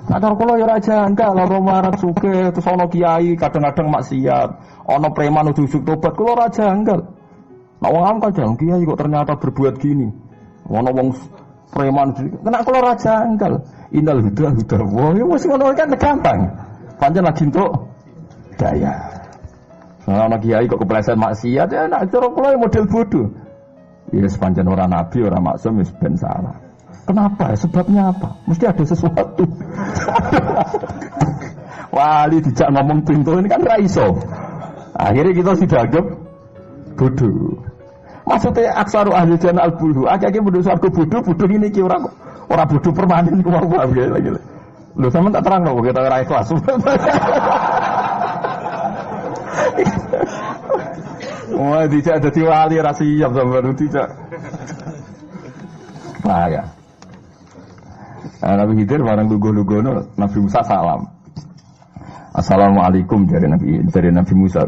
Kadang kula ya ora jangka lho marat sugih terus ana kiai kadang-kadang maksiat, ana preman ujug tobat kula ora janggal. Nek wong kadang kiai kok ternyata berbuat gini. Ana wong preman kena kula ora janggal. Innal huda wa ya wis ngono kan gampang. Pancen lagi entuk daya. Nah, ana kiai kok kepleset maksiat ya nek cara kula model bodoh. Ya sepanjang orang nabi, orang maksum wis ben salah. Kenapa? Sebabnya apa? Mesti ada sesuatu. Wali dijak ngomong pintu ini kan raiso. Akhirnya kita sudah anggap bodoh. Maksudnya aksaru ahli jannah al-bulhu. Akhirnya bodoh suarga bodoh ini ki orang bodoh permanen ku mau paham ya lagi. Lho sama tak terang loh kita ora ikhlas. Wah dijak dadi wali ra siap sampeyan dijak. Nah ya. Nabi Khidir barang lugu-lugono Nabi Musa salam. Assalamualaikum dari Nabi Musa.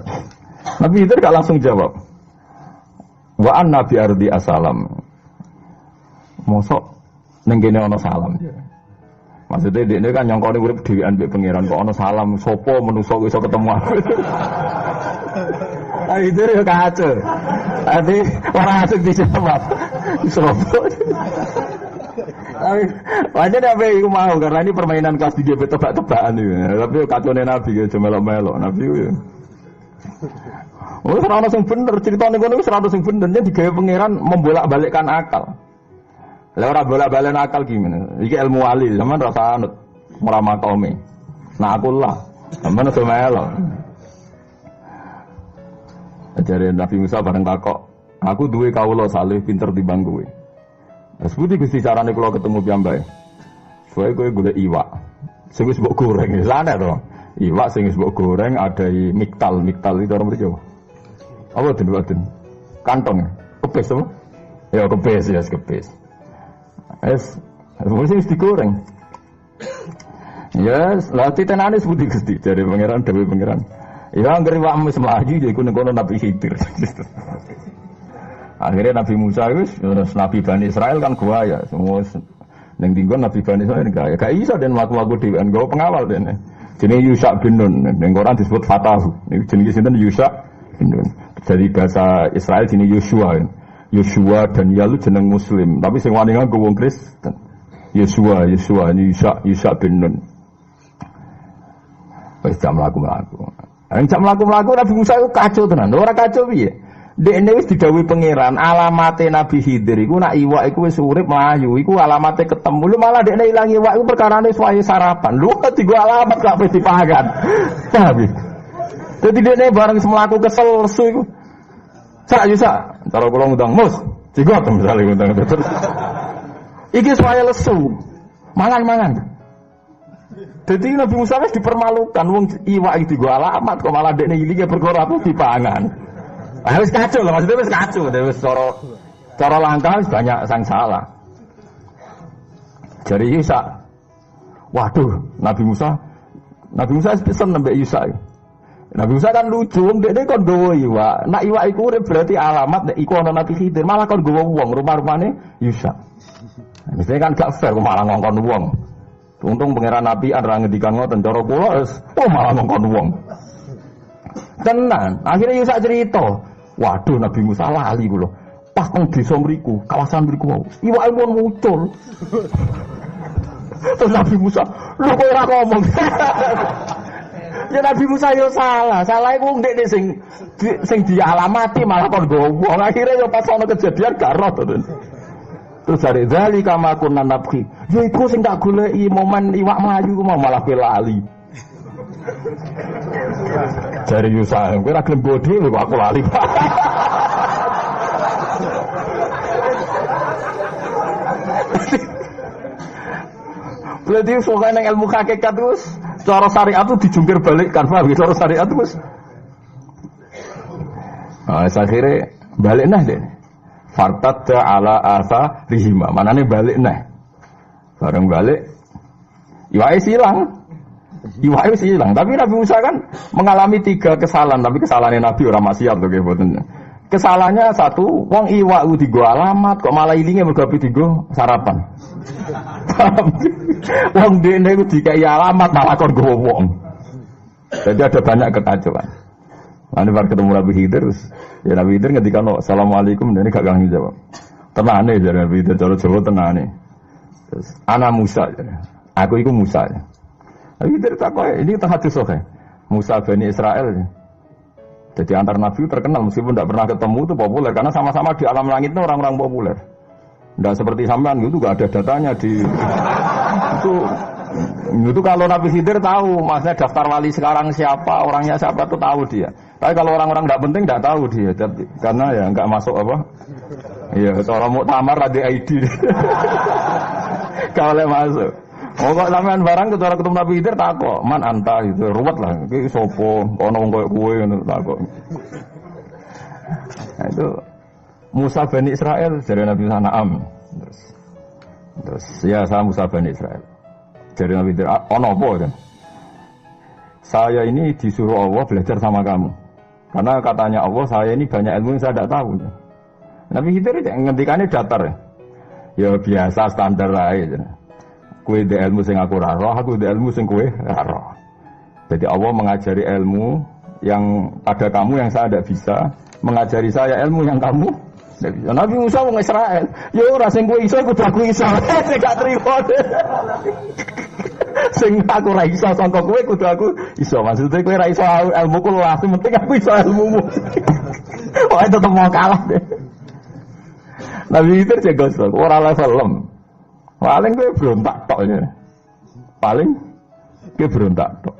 Nabi Khidir gak langsung jawab. Wa an nabi ardi assalam. Mosok ning kene ana salam. Maksudnya dia kan nyongkone urip dhewean mbek pangeran kok ana salam sapa manusa iso ketemu aku. Nabi Khidir yo kacau. Ade ora asik dijawab. Sopo. Wajar apa iku mau karena ini permainan kelas 3 tebak-tebakan iki. Tapi kacone Nabi ge melok-melok Nabi yo. Oh, ora ono sing bener, critane ngono wis ora ono sing bener, nek digawe pangeran membolak-balikkan akal. Lah ora bolak-balik akal gimana? Iki ilmu wali, sampean rasa anut ora makome. Nah aku lah, sampean aja melok. Ajare Nabi Musa bareng takok, aku duwe kawula saleh pinter timbang kowe. Seperti Gusti carane kula ketemu piyambake. Soale kowe golek iwak. Sing wis mbok goreng, sana to. Iwak sing wis mbok goreng ada miktal itu orang mriki. Apa den? Kantong. Kepes apa? Ya kepes ya, kepes. Wis digoreng. Yes, lah titenane seperti Gusti dari pangeran dewe pangeran. Ya anggere iwakmu wis mlayu iku ning kono Nabi Khidir. Akhirnya Nabi Musa itu, Nabi Bani Israel kan gua ya, semua yang tinggal Nabi Bani Israel gak bisa dan laku-laku dewan gua pengawal dan jenis Yusha bin Nun, yang orang disebut Fatahu, jenis itu Yusha bin Nun. Jadi bahasa Israel jenis Yosua dan Yalu jeneng Muslim, tapi sing wani nganggo wong Kristen. Yosua ini Yusha bin Nun. Wis jam laku-laku. Jam laku-laku Nabi Musa itu kacau tenan, orang kacau piye? Dekne wis didhawuhi pangeran, alamate Nabi Khidir iku nak iwak iku wis urip mlayu, iku alamate ketemu. Lu malah dekne ilang iwak iku perkarane suwaye sarapan. Lu digo alamat gak wis dipangan. Tapi dadi dekne bareng semlaku kesel lesu iku. Sak yo sak, cara kula ngundang Mus, jigot misale ngundang terus. Iki suwaye lesu. Mangan-mangan. Dadi Nabi Musa wis dipermalukan wong iwak iki digo alamat kok malah dekne ilinge perkara apa dipangan. Wis kacau lah, maksudnya wis kacau, wis cara langkah wis banyak sang salah. Jadi Yusa, waduh, Nabi Musa pesen nambah Yusa. Nabi Musa kan lucu, dia kon gowo iwak. Nak iwak iku urip berarti alamat nek iku ana Nabi Khidir, malah kon gowo wong rumah-rumahane Yusa. Mestinya kan gak fair malah ngongkon wong. Untung pangeran Nabi ora ngendikan ngoten cara kula wis malah ngongkon wong. Tenan, akhirnya Yusa cerita, waduh Nabi Musa lali kula. Pas teng desa mriku, kawasan mriku iwak pun muncul. Terus Nabi Musa, lu kok ora ngomong. Ya Nabi Musa yo salah iku ndek sing dialamati malah kon gowo. Akhire yo pas ana kejadian gak roh to. Terus dari zalika ma kunna nabki. Ya iku sing tak goleki momen iwak mlayu ku malah kowe lali. Jare Yusa, kowe ora gelem bodhe kok aku lali. Berarti soalnya ilmu hakikat terus cara syariat itu dijungkir balikkan, paham gitu? Cara syariat terus. Nah, akhirnya balik nah deh. Fartadda ala asa rihima. Mana nih balik nah? Bareng balik, iwai silang. Tapi Nabi Musa kan mengalami 3 kesalahan. Tapi kesalahannya Nabi orang maksiat tuh kayak kesalahannya satu, wong iwak digo alamat kok malah ilinge mergo digo sarapan. Wong dene iku dikai alamat malah kon gowo wong. Jadi ada banyak kekacauan. Nanti baru ketemu Nabi Khidir terus ya Nabi Khidir ngendikan assalamualaikum dene gak ganggu jawab. Tenane jare Nabi Khidir cara Jawa tenane. Terus ana Musa. Aku iku Musa. Nabi Khidir takok ini tahadus oke. Musa Bani Israel. Jadi antar Nabi terkenal meskipun tidak pernah ketemu itu populer karena sama-sama di alam langit itu orang-orang populer. Tidak seperti sampean itu gak ada datanya di itu kalau Nabi Khidir tahu maksudnya daftar wali sekarang siapa orangnya siapa itu tahu dia. Tapi kalau orang-orang tidak penting tidak tahu dia karena ya nggak masuk apa. Iya seorang muktamar ada ID. Kalau masuk. Oh kok sampean barang ketemu Nabi Khidir takok, man anta itu ruwet lah, iki sapa, ana wong koyo kowe ngono takok. Nah itu Musa Bani Israel dari Nabi Sanaam. Terus ya saya Musa Bani Israel. Dari Nabi Khidir, ono apa kan? Saya ini disuruh Allah belajar sama kamu. Karena katanya Allah saya ini banyak ilmu yang saya tidak tahu. Nabi Khidir ngendikannya datar ya. Ya biasa standar aja. Kue de ilmu sing aku ora roh, aku de ilmu sing kue ora roh. Jadi Allah mengajari ilmu yang pada kamu yang saya tidak bisa, mengajari saya ilmu yang kamu tidak bisa. Nabi Musa wong Israel, ya ora sing kowe iso kudu aku iso. Sing gak trimo. Sing aku ora iso sangka kowe kudu aku iso. Maksudnya kowe ora iso ilmu ku lah, penting aku iso ilmumu. Oh itu tetep mau kalah deh. Nabi itu jago sok, ora level lem. Paling gue berontak tok ya. Paling gue berontak tok.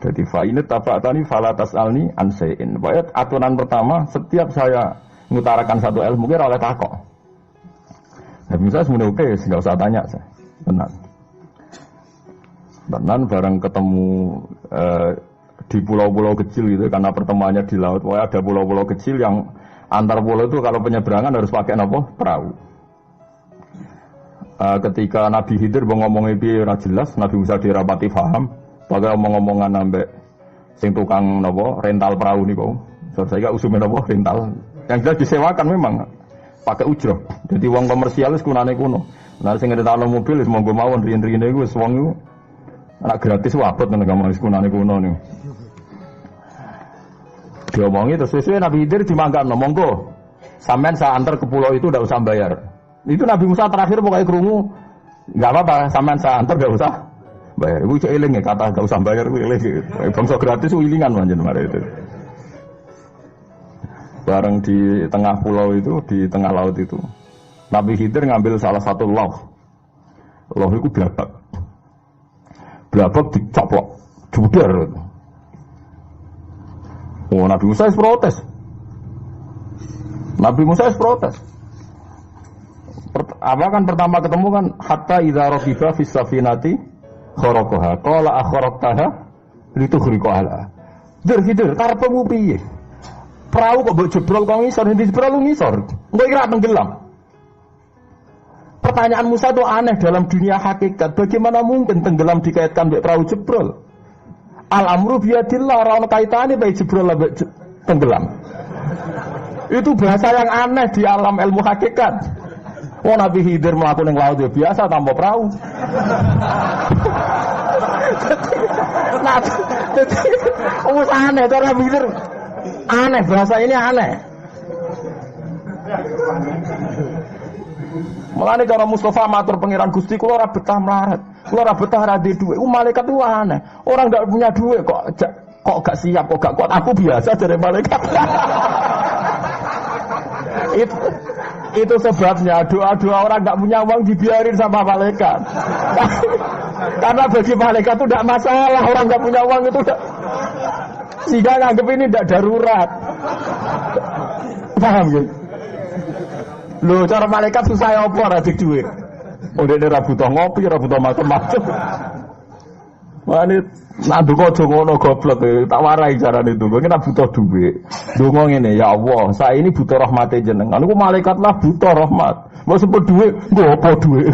Jadi fa'inat tafatani falatas alni ansein. Pokoknya aturan pertama setiap saya mengutarakan satu ilmu kira oleh takok. Nah, misalnya semuanya oke, nggak usah tanya saya. Benar bareng ketemu di pulau-pulau kecil gitu karena pertemuannya di laut. Pokoknya ada pulau-pulau kecil yang antar pulau itu kalau penyeberangan harus pakai apa? Perahu. Ketika Nabi Khidir ngomongnya piye ora jelas, Nabi Musa dirapati paham, pakai omong-omongan ambek sing tukang napa rental perahu niku. Saya usume napa rental. Yang jelas disewakan memang pakai ujroh. Jadi wong komersial wis kunane kuno. Nah sing rental mobil wis monggo mawon riyen-riyene iku wis wong iku anak gratis wabot nang gampang wis kunane kuno niku. Diomongi terus sesuai Nabi Khidir dimangkano monggo. Sampean saya antar ke pulau itu ndak usah bayar. Itu Nabi Musa terakhir pokoknya kerungu nggak apa-apa, sampean saya antar nggak usah bayar. Ibu cek eling ya kata nggak usah bayar, ibu eling. Bangsa gratis wilingan manjen kemarin itu. Bareng di tengah pulau itu, di tengah laut itu, Nabi Khidir ngambil salah satu loh itu blabak dicoplok, judar. Oh Nabi Musa protes. Apa kan pertama ketemu kan hatta idza rafiqa fis safinati kharaqaha qala akharaqtaha litughriqa ala. Dir karepmu piye? Perahu kok mbok jebrol kok ngisor, ndi jebrol lu ngisor. Engko iki ra tenggelam. Pertanyaan Musa itu aneh dalam dunia hakikat. Bagaimana mungkin tenggelam dikaitkan dengan perahu jebrol? Al-amru biyadillah, ora ono kaitane bae jebrol ambek tenggelam. Itu bahasa yang aneh di alam ilmu hakikat. Oh Nabi Khidir melakukan yang laut ya biasa tanpa perahu. Nah, aneh, cara Nabi Khidir aneh, bahasa ini aneh. Mulane cara Mustafa matur pangeran Gusti kula ora betah melarat. Kula ora betah ra duwe dhuwit. Malaikat itu aneh. Orang enggak punya duit kok gak siap, kok gak kuat. Aku biasa dari malaikat. Itu sebabnya doa-doa orang enggak punya uang dibiarin sama malaikat. Karena bagi malaikat itu tidak masalah orang enggak punya uang itu udah, sehingga nganggep ini tidak darurat. Paham gitu? Loh cara malaikat susah ya apa ora duit. Udah ora butuh ngopi, ora butuh macam-macam. Mane nak ndonga aja ngono goblok tak warai carane ndonga kita butuh duit. Ndonga ngene ya Allah, saya ini butuh rahmate jenengan. Niku malaikat lah butuh rahmat. Mau sebut duit, nggo apa duit.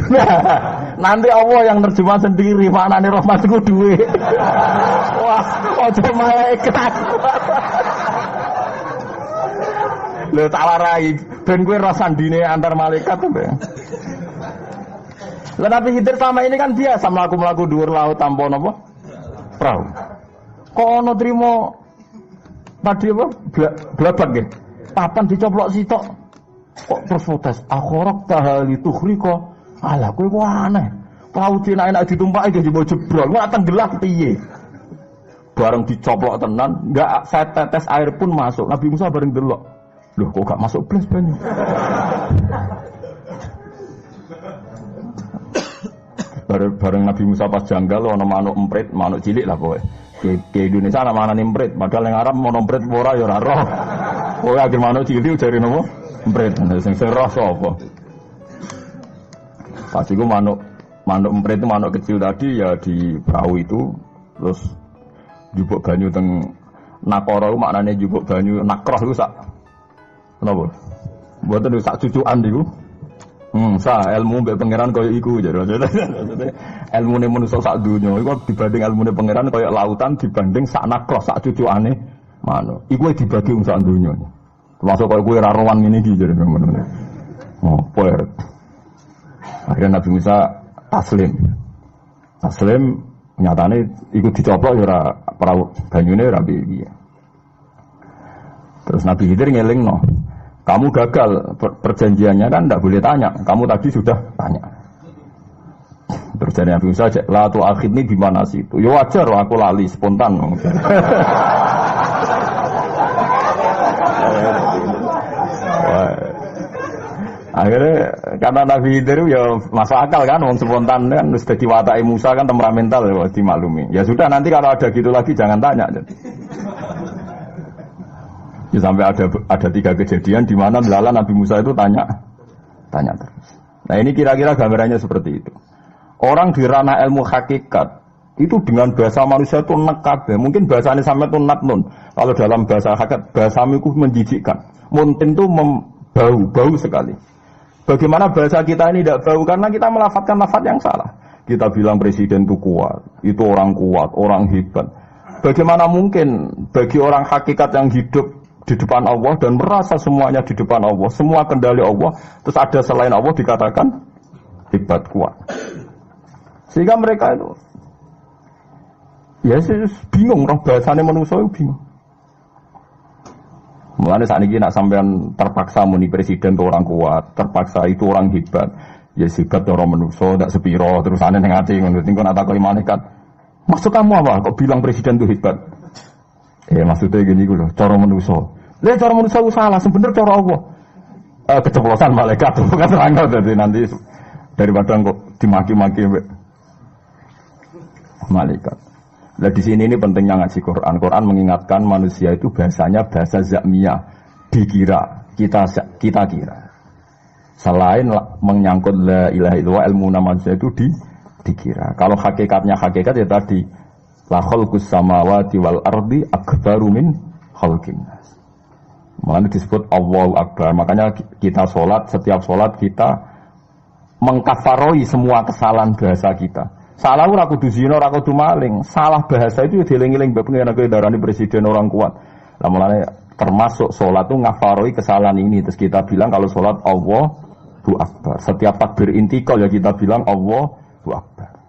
Nanti Allah yang terjemah sendiri maknane rahmat iku duit. Wah, aja malaikat. Lho tak warai ben kowe rasandine antar malaikat to, Mbak. Lah Nabi Khidir sama ini kan biasa mlaku-mlaku dhuwur laut tanpa napa? Perahu. Kok ono trimo tadi apa? Blabat nggih. Papan dicoplok sitok. Kok terus protes, "Akhorok tahali tuhriko." Alah kowe kok aneh. Perahu enak ditumpaki ge jebol jebrol. Kok tenggelam piye? Bareng dicoplok tenan, enggak setetes air pun masuk. Nabi Musa bareng delok. Loh kok gak masuk blas banyu. Bareng Nabi Musa pas janggal ana manuk emprit, manuk cilik lah kowe. Ke Indonesia ana manane emprit, padahal ning Arab ana emprit ora ya ora roh. Kowe akhir manuk cilik jare nopo? Emprit. Sing roh sapa? Pas iku manuk emprit itu manuk kecil tadi ya di perahu itu terus jupuk banyu teng nakara iku maknane jupuk banyu nakroh iku sak napa? Mboten sak cucukan niku. Ilmu mbek pangeran kaya iku jare. Ilmune manusa sak donya iku dibanding ilmune pangeran kaya lautan dibanding sak nakroh sak cucukane manuk. Iku dibagi wong sak donya. Termasuk kaya kowe ra rowan ngene iki jare ngono. Oh, poer. Akhirnya Nabi Musa taslim nyatane iku dicoplok ya ora perahu banyune ora piye. Terus Nabi Khidir ngelingno. Kamu gagal perjanjiannya kan tidak boleh tanya. Kamu tadi sudah tanya. Terus dari Nabi Musa, la tu akhidni gimana sih itu? Ya wajar, aku lali spontan. Akhirnya karena Nabi Khidir ya masuk akal kan, wong spontan kan, sudah diwatai Musa kan temperamental ya dimaklumi. Ya sudah nanti kalau ada gitu lagi jangan tanya. Ya, sampai ada 3 kejadian di mana melala Nabi Musa itu tanya terus. Nah ini kira-kira gambarannya seperti itu. Orang di ranah ilmu hakikat itu dengan bahasa manusia itu nekabeh. Mungkin bahasanya sampai itu natnun. Kalau dalam bahasa hakikat bahasamu itu menjijikkan. Mungkin itu bau sekali. Bagaimana bahasa kita ini tidak bau karena kita melafadzkan lafadz yang salah. Kita bilang presiden itu kuat, itu orang kuat, orang hebat. Bagaimana mungkin bagi orang hakikat yang hidup di depan Allah dan merasa semuanya di depan Allah, semua kendali Allah, terus ada selain Allah dikatakan hebat kuat. Sehingga mereka itu ya bingung, roh bahasanya manusia itu bingung. Mulanya saat ini nak sampean terpaksa muni presiden itu orang kuat, terpaksa itu orang hebat. Ya hebat orang manusia, tidak sepiro, terus aneh ngati, nggak nak takoi malaikat. Maksud kamu apa? Kok bilang presiden itu hebat? Maksudnya gini loh, cara manusia. Lihat cara manusia itu salah, sebenarnya cara Allah. Keceplosan malaikat itu kan terangkat jadi nanti daripada kok dimaki-maki malaikat. Nah di sini ini pentingnya ngaji Quran. Quran mengingatkan manusia itu bahasanya bahasa zakmiyah, dikira, kita kira. Selain menyangkut la ilaha illallah, ilmu manusia itu dikira. Kalau hakikatnya hakikat ya tadi la khalqus samawati wal ardi akbaru min khalqin nas. Makanya disebut Allahu Akbar. Makanya kita sholat, setiap sholat kita mengkafaroi semua kesalahan bahasa kita. Salah ora kudu zina, ora kudu maling. Salah bahasa itu ya dieling-eling mbek pengen darani presiden orang kuat. Lah mulane termasuk sholat itu ngafaroi kesalahan ini. Terus kita bilang kalau sholat Allahu Akbar. Setiap takbir intikal ya kita bilang Allahu Akbar.